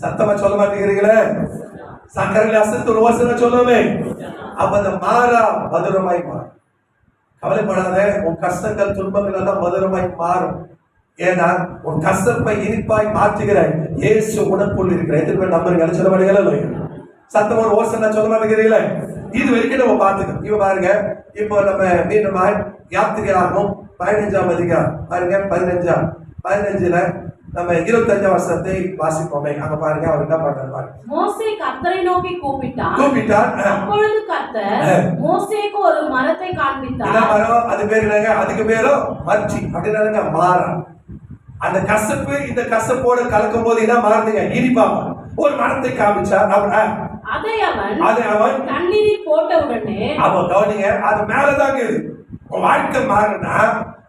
சத்தமா சொல்ல மாட்டேங்கிறீங்களே, சக்கரையில் அசத்து ஒரு ஓசனை சொல்லுவே. அப்ப அந்த மாறா மதுரமாய் மாறும். கவலைப்படாத, உன் கஷ்டங்கள் துன்பங்கள் எல்லாம் மதுரமாய் மாறும். ஏன்னா உன் கசப்பை இனிப்பாய் மாற்றுகிற இயேசு உனக்குள் இருக்கிற. எதிர்ப்பு நம்புறீங்க சொல்ல மாட்டீங்களா? சத்தம் ஒரு ஓசனை சொல்ல மாட்டேங்கிறீங்களே. இது வரைக்கும் நம்ம பார்த்துக்கோம். இப்ப பாருங்க, இப்போ நம்ம மீண்டும் யாத்திரையாகும் 15ஆம் அதிகாரம் பாருங்க, 15ல நம்ம 25ஆம் வசனத்தை வாசிப்போமே. அங்க பாருங்க, அவர் என்ன பண்றாரு பாருங்க. மோசே கர்த்தரை நோக்கி கூப்பிட்டார். அப்பொழுது கர்த்தர் மோசேக்கு ஒரு மரத்தை காண்பித்தார். என்ன மரம்? அது பேர் என்னங்க? அதுக்கு பேரும் மர்ச்சி அப்படின்னாங்க, மாறம். அந்த கசப்பு இந்த கசப்போட கலக்கும் போது என்ன மாறுதுங்க? இனிப்பாமா ஒரு மரத்தை காமிச்சார். அதை அவன் தண்ணீரில் போட்ட உடனே அவன் கவனிங்க, அது மேலதாங்க இருக்கு. உன் வாழ்க்கை மாறினா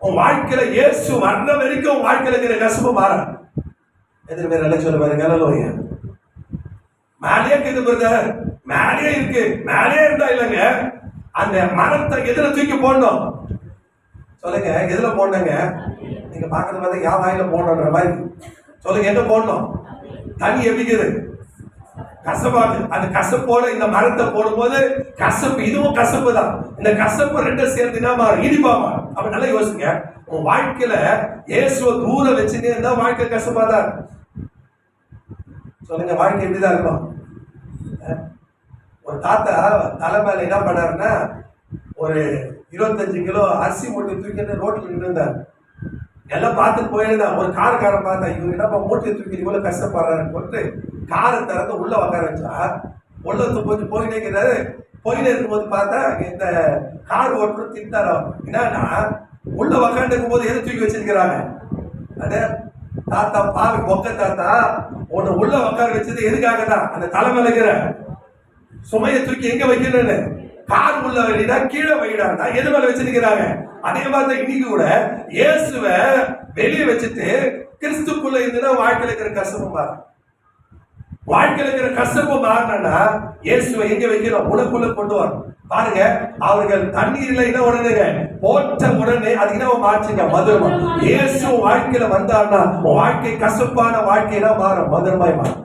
உன் வாழ்க்கையில இயேசு வர்ற வரைக்கும் உன் வாழ்க்கையில இருக்கிற கசப்பு மாறாது. எதிர் பேர் எல்லாம் சொல்ல பாருங்க. மேலே இருக்குது பிரதர், மேலே இருக்கு. மேலே இருந்தா இல்லைங்க, அந்த மரத்தை எதிர தூக்கி போடணும். சொல்லுங்க, எதுல போடணுங்க? நீங்க பாக்குறது மாதிரி யா வாயில போடணுன்ற மாதிரி சொல்லுங்க. எங்க போடணும்? தண்ணி எப்பிக்குது, கசப்பாது. அந்த கசப்போட இந்த மரத்தை போடும்போது கசப்பு, இதுவும் கசப்பு தான். இந்த கசப்பு ரெண்டும் சேர்ந்துனா மாறும், இனிப்பா மாறும். அப்ப நல்லா யோசிங்க, உன் வாழ்க்கையில இயேசுவை தூரம் வச்சுட்டே இருந்தா வாழ்க்கை கசப்பா தான். சொல்லுங்க, வாழ்க்கை எப்படிதான் இருக்கும்? ஒரு தாத்தா தலைமையில என்ன பண்ணாருன்னா, ஒரு 25 கிலோ அரிசி மூட்டை தூக்கிட்டு ரோட்ல நின்று இருந்தார். எல்லாம் பார்த்துட்டு போயிருந்தா. ஒரு காரக்காரன் பார்த்தா, இவங்க என்னப்பா மூட்டை தூக்கி இவ்வளவு கஷ்டப்படுறாருன்னு போட்டு காரை திறந்து உள்ள உட்கார வச்சா, உள்ள கொஞ்சம் போயிட்டே இருக்கிறாரு. போயிட்டே இருக்கும்போது பார்த்தா இந்த கார் ஓட்டுறது திட்டாரா. என்னன்னா, உள்ள உக்காந்துக்கும் போது எது தூக்கி வச்சிருக்கிறாங்க? அது தாத்தா பாவி பொக்க தாத்தா, உன்னை உள்ள உட்கார வச்சது எதுக்காக தான்? அந்த தலைமையில இருக்கிற சுமையை தூக்கி எங்க வைக்கணும்னு, கார் உள்ள வைடா கீழே வைடான்னா எது மேல வச்சிருக்கிறாங்க. அதே மாதிரி இன்னைக்கு கூட இயேசுவை வெளியே வச்சுட்டு கிறிஸ்துக்குள்ள இருந்துன்னா வாழ்க்கையில இருக்கிற கஷ்டமும் மாறும். வாழ்க்கையில இருக்கிற கஷ்டப்பு மாறினா இயேசுவை எங்க வைக்கணும்? உனக்குள்ள கொண்டு வரணும். பாருங்க, அவர்கள் தண்ணீர்ல என்ன உடனே போட்ட உடனே அது என்ன மாற்றுங்க? மதுரமா. இயேசு வாழ்க்கையில வந்தார்னா வாழ்க்கை கசப்பான வாழ்க்கையில மாறும், மதுரமாய் மாறும்.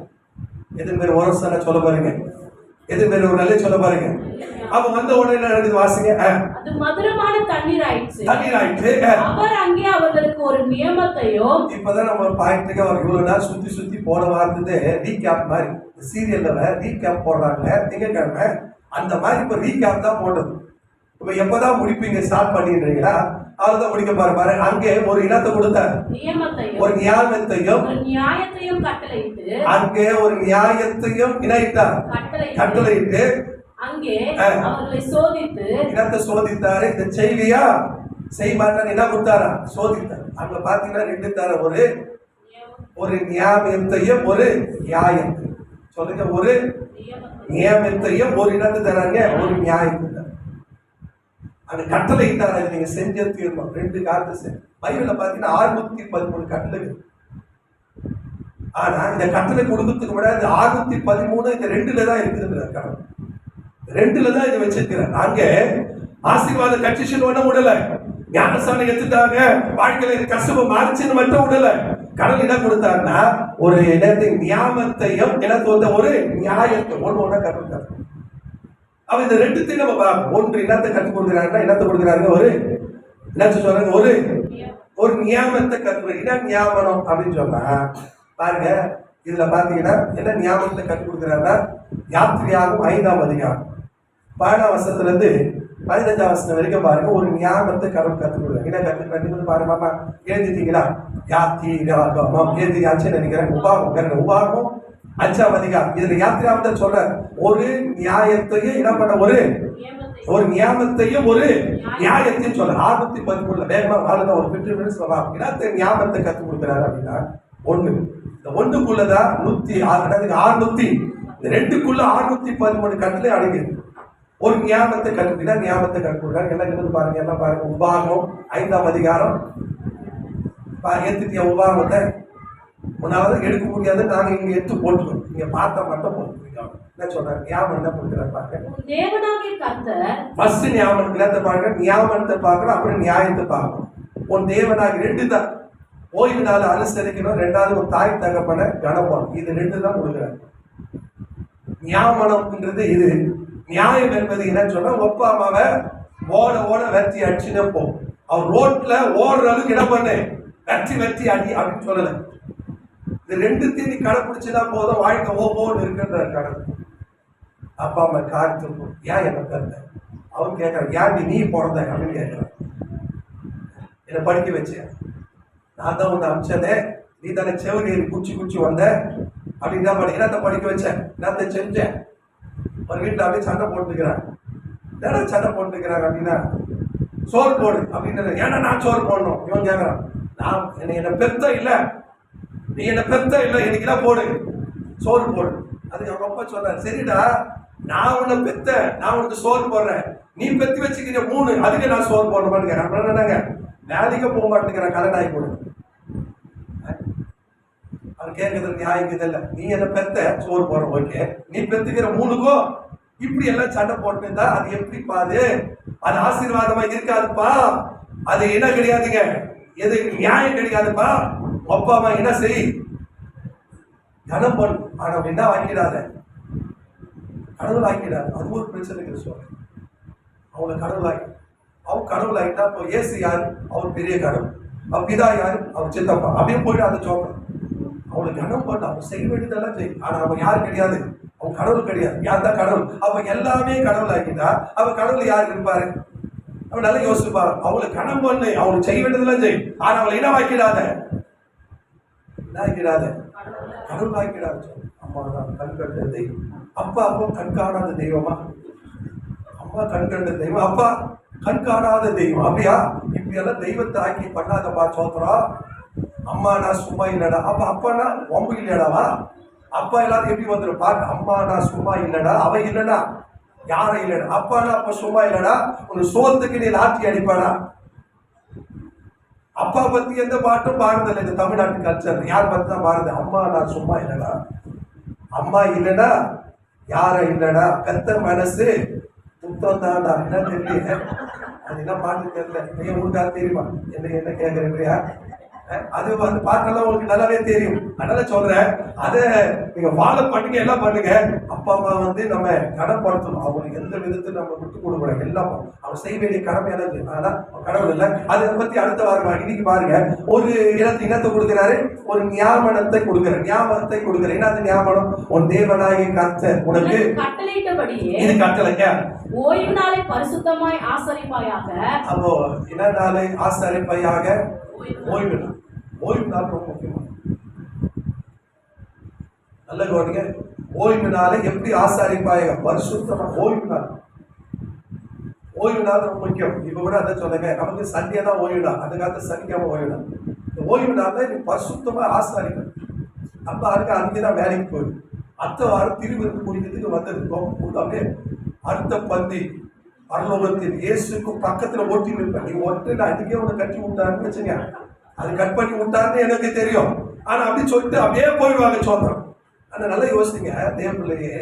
எது பேர் ஒரு சொல்ல பாருங்க, எது பேர் ஒரு நல்ல சொல்ல பாருங்க. அப்ப வந்த உடனே என்ன நடக்குது? வாசிங்க. அது மதுரமான தண்ணீர் ஆயிடுச்சு. அவர் அங்கே அவர்களுக்கு ஒரு நியமத்தையும். இப்பதான் நம்ம பாயிண்ட்டுக்கு அவர் இவ்வளவு நாள் சுத்தி போன வாரத்து ரீகேப் மாதிரி சீரியல்ல ரீகேப் போடுறாங்க திங்கக்கிழமை. அந்த மாதிரி இப்ப ரீகேப் தான் போட்டது. இப்ப எப்பதான் முடிப்பீங்க? ஸ்டார்ட் பண்ணிடுறீங்களா? அவர்தான் முடிக்க பாரு. அங்கே ஒரு இனத்தை கொடுத்தார், ஒரு நியாயத்தையும் கட்டளையிட்டு, அங்கே ஒரு நியாயத்தையும் இணைத்தார், கட்டளையிட்டு அங்கே அவர்களை சோதித்து இனத்தை சோதித்தாரு. இந்த செய்வியா செய்வான்னு என்ன கொடுத்தாரா? சோதித்தார். அங்க பாத்தீங்கன்னா 2 தர, ஒரு நியாயத்தையும் ஒரு நியாயத்தையும். சொல்லுங்க, ஒரு நியமத்தையும் ஒரு இடத்தை தராங்க, ஒரு நியாயத்தை தர. அந்த கட்டளை இட்டார், நீங்க செஞ்ச தீர்மானம் 2 காலத்து பைபிள்ல பாத்தீங்கன்னா 613 கட்டளைகள். ஆனா இந்த கட்டளை கொடுக்கறதுக்கு முன்னாடி 613 இந்த 2ல தான் இருக்குது. 2ல தான் இதை வச்சிருக்கிறார். அங்க ஆசீர்வாத கட்சி ஒண்ணு விடல, ஞானசானம் எடுத்துட்டாங்க, வாழ்க்கையில கஷ்டமா மாறிச்சுன்னு மட்டும் விடல. கடவுள் என்ன கொடுத்தாருன்னா ஒரு நியாமத்தையும் ஒரு நியாயத்தை ஒண்ணு கற்றுத்தார். அவ இந்த 2த்தையும் நம்ம பார்ப்போம். ஒன்று இனத்தை கற்றுக் கொடுக்கிறாருன்னா இனத்தை கொடுக்கிறாங்க, ஒரு என்ன சொல்றாங்க? ஒரு நியாமத்தை கற்றுக். என்ன நியாமனம் அப்படின்னு சொன்னா பாருங்க, இதுல பாத்தீங்கன்னா என்ன நியாமத்தை கற்றுக் கொடுக்கிறாருன்னா யாத்திரையாகும் 5ஆம் அதிகாரம் 12ஆம் வசனத்துல இருந்து 15ஆம் வசனம் வரைக்கும் பாருங்க. ஒரு நியாமத்தை கடவுள் கற்றுக் கொடுக்குறாங்க. என்ன கற்றுக் பாருங்க. மாமா எழுதிட்டீங்களா? யாத்திராகமம் எழுதியாச்சுன்னு நினைக்கிறேன். உபாகமம் 5ஆம் அதிகாரம். இதுல யாத்திராமத்தை சொல்ற ஒரு நியாயத்தையும் என்ன பண்ண, ஒரு நியாமத்தையும் ஒரு நியாயத்தையும் சொல்ற. 613 வேகமா வாழ்ந்த ஒரு 15 minutes சொல்லலாம். இனத்தை நியாமத்தை கற்றுக் கொடுக்கிறாரு அப்படின்னா ஒண்ணு. இந்த ஒண்ணுக்குள்ளதான் 602க்குள்ள 613 கட்டளை அடங்குது. ஒரு நியாமத்தை கற்றுக்கிட்டா நியாமத்தை கற்றுக்கிறாங்க. எல்லாம் இருந்து பாருங்க, எல்லாம் பாருங்க. உபாகம் 5ஆம் அதிகாரம் ஏத்துட்டிய உபாகத்தை முன்னாவது எடுக்க முடியாது, நாங்க இங்க எடுத்து போட்டுக்கணும். நீங்க பார்த்தா மட்டும் போட்டுருக்கீங்க. என்ன சொல்றாங்க? ஞாபகம் என்ன கொடுக்குறாரு பாருங்க. தேவனாகிய கர்த்தர் ஃபர்ஸ்ட் ஞாபகத்தை பாருங்க, ஞாபகத்தை பார்க்கணும், அப்புறம் நியாயத்தை பார்க்கணும். உன் தேவனாக 2 தான். ஓய்வு நாள் அனுசரிக்கணும், 2வது ஒரு தாய் தகப்பன கணப்பன். இது 2 தான் கொடுக்குறாரு. ஞாபகம்ன்றது இது. நியாயம் என்பது என்னன்னு சொன்னா, ஒப்பா அம்மாவை ஓட ஓட வெற்றி அடிச்சுனே போ. அவர் ரோட்ல ஓடுற அளவுக்கு என்ன பண்ணு, வெற்றி அடி அப்படின்னு சொல்லல. இது 2த்தையும் நீ கடைப்பிடிச்சுதான் போதும், வாழ்க்கை ஓன்னு இருக்குன்ற கடவுள். அப்பா அம்மா காத்து ஏன் என்ன பிறந்த அவன் கேட்கறான், ஏன் நீ பிறந்த அப்படின்னு கேட்கறான். என்னை படிக்க வச்ச, நான் தான் உன்னை அமிச்சதே, நீ தானே செவனி குச்சி வந்த அப்படின்னு தான் என்னத்தை படிக்க வச்சேன், என்னத்தை செஞ்சேன். ஒரு வீட்டில் அப்படியே சண்டை போட்டுக்கிறான். ஏன்னா சண்டை போட்டுக்கிறாங்க அப்படின்னா, சோறு போடு அப்படின்னு. ஏன்னா நான் சோறு போடணும் இவன் கேட்கறான். நான் என்னை பெருத்த இல்லை, நீ என்ன பெருத்த இல்லை, இன்னைக்குதான் போடு, சோறு போடு. அதுக்கு அவங்க அப்பா சொல்றாரு, சரிடா நான் உன்னை பெத்த, நான் உனக்கு சோறு போடுறேன், நீ பெத்தி வச்சுக்கிற 3, அதுக்கு நான் சோறு போட மாட்டேங்கிறேன். அப்புறம் என்னங்க வேலைக்கு போக மாட்டேங்கிறேன், கல்யாணம் ஆகி போடு. அவன் கேட்கறது நியாயம் இல்லை. நீ என்ன பெத்த சோறு போடுற, ஓகே, நீ பெத்துக்கிற 3க்கும் இப்படி எல்லாம் சண்டை போட்டுருந்தா அது எப்படி பாது, அது ஆசீர்வாதமா இருக்காதுப்பா. அது என்ன கிடையாதுங்க, எது நியாயம் கிடையாதுப்பா. அப்பா அம்மா என்ன செய், கனம் பண்ணு, ஆனா என்ன வாங்கிடாத, கடவுள் ஆக்கிடாது. அது ஒரு பிரச்சனை சொல்றேன். அவங்களை கடவுள் ஆக்கி, அவங்க கடவுள் ஆகிட்டா இப்போ ஏசு யாரு, அவர் பெரிய கடவுள், பிதா யாரு, அவர் சித்தப்பா, அப்படியே போயிட்டு அதை சொல்றேன். அவங்களை கனம் பண்ண, அவங்க செய்ய வேண்டியதெல்லாம் செய்யும். ஆனா அவங்க யாரு கிடையாது, அவங்க கடவுள் கிடையாது. யார் தான் கடவுள்? அப்ப எல்லாமே கடவுள் ஆக்கிட்டா அவ கடவுள் யாருக்கு இருப்பாரு? அவன் நல்லா யோசிப்பாரு. அவங்களை கனம் பண்ணு, அவங்களுக்கு செய்ய வேண்டியதெல்லாம் செய்யும். ஆனா அவங்களை என்ன ஆக்கிடாத, கடவுள் ஆக்கிடாது. அம்மா தான் கண் கண்ட தெய்வம். அப்பா கண் காணாத தெய்வமா? அம்மா கண் கண்ட தெய்வம், அப்பா கண் காணாத தெய்வம். அப்படியா? இப்படி எல்லாம் தெய்வத்தை ஆக்கி பண்ணாதப்பா சோத்ரா. அம்மா நான் சும்மா இல்லடா, அப்ப அப்பானா ஒம்பு இல்லடாவா? அப்பா எல்லாரும் எப்படி வந்துடும் பாரு. அம்மா நான் சும்மா இல்லடா, அவ இல்லடா, யாரும் இல்லடா. அப்பானா அப்ப சும்மா இல்லடா, உன் சோத்துக்கு நீ லாட்டி அடிப்பாடா. அப்பா பத்தி எந்த பாட்டும் பாடுறதில்லை இந்த தமிழ்நாட்டு கல்ச்சர். யார் பத்தி தான் பாடுறது? அம்மா நான் சும்மா இல்லடா, அம்மா இல்லடா, யாரும் இல்லடா, கத்த மனசு புத்தம் தான்டா. என்ன தெரியல, அது என்ன பாட்டு தெரியல. நீங்க உங்களுக்காக தெரியுமா என்ன கேட்கறீங்களா? அது வந்து பாட்டெல்லாம் உங்களுக்கு நல்லாவே தெரியும். அதனால சொல்றேன், அதை நீங்க ஃபாலோ பண்ணுங்க, எல்லாம் பண்ணுங்க. அப்பா அம்மா வந்து நம்ம கடன்படுத்தணும். அவங்களுக்கு எந்த விதத்தில் நம்ம விட்டு கொடுக்கணும். எல்லாம் அவங்க செய்ய வேண்டிய கடமை என்னது, ஆனா கடவுள் இல்லை. அதை பத்தி அடுத்த வாரம் இன்னைக்கு பாருங்க. ஒரு இனத்தை கொடுக்கிறாரு, ஒரு ஞாபகத்தை கொடுக்கிறார். ஞாபகத்தை கொடுக்கிறார். என்ன அது ஞாபகம்? உன் தேவனாகிய கர்த்தர் உனக்கு கட்டளையிட்டபடியே இது கட்டளைங்க. ஓய்வு நாளை பரிசுத்தமாய் ஆசரிப்பாயாக. அப்போ என்ன நாளை ஆசரிப்பாயாக? ஓய்வு நாள். ஓய்வு நாள் ரொம்ப முக்கியமான. நல்ல கவனிங்க. ஓய்வு நாளை எப்படி ஆசாரிப்பாயாக? பரிசுத்தமா. ஓய்வு நாள், ஓய்வு நாள் ரொம்ப முக்கியம். இப்ப கூட அதை சொல்லுங்க, நமக்கு சண்டே தான் ஓய்வு நாள், அதுக்காக சனிக்கிழமை ஓய்வு நாள். இந்த ஓய்வு நாள்ல நீ பரிசுத்தமா ஆசாரிக்கணும். அப்ப அதுக்கு அங்கேதான் வேலைக்கு போயிடும். அடுத்த வாரம் திருவிருந்து குடிக்கிறதுக்கு வந்தது அப்படியே அடுத்த பந்தி பரலோகத்தில் இயேசுக்கு பக்கத்துல ஓட்டி நிற்பேன். நீ ஒட்டு அதுக்கே உன்னை கட்டி விட்டாருன்னு வச்சுங்க, அது கட் பண்ணி விட்டாருன்னு எனக்கு தெரியும். ஆனா அப்படி சொல்லிட்டு அப்படியே போயிடுவாங்க சோத்திரம். ஆனா நல்லா யோசிங்க தேவப்பிள்ளையே,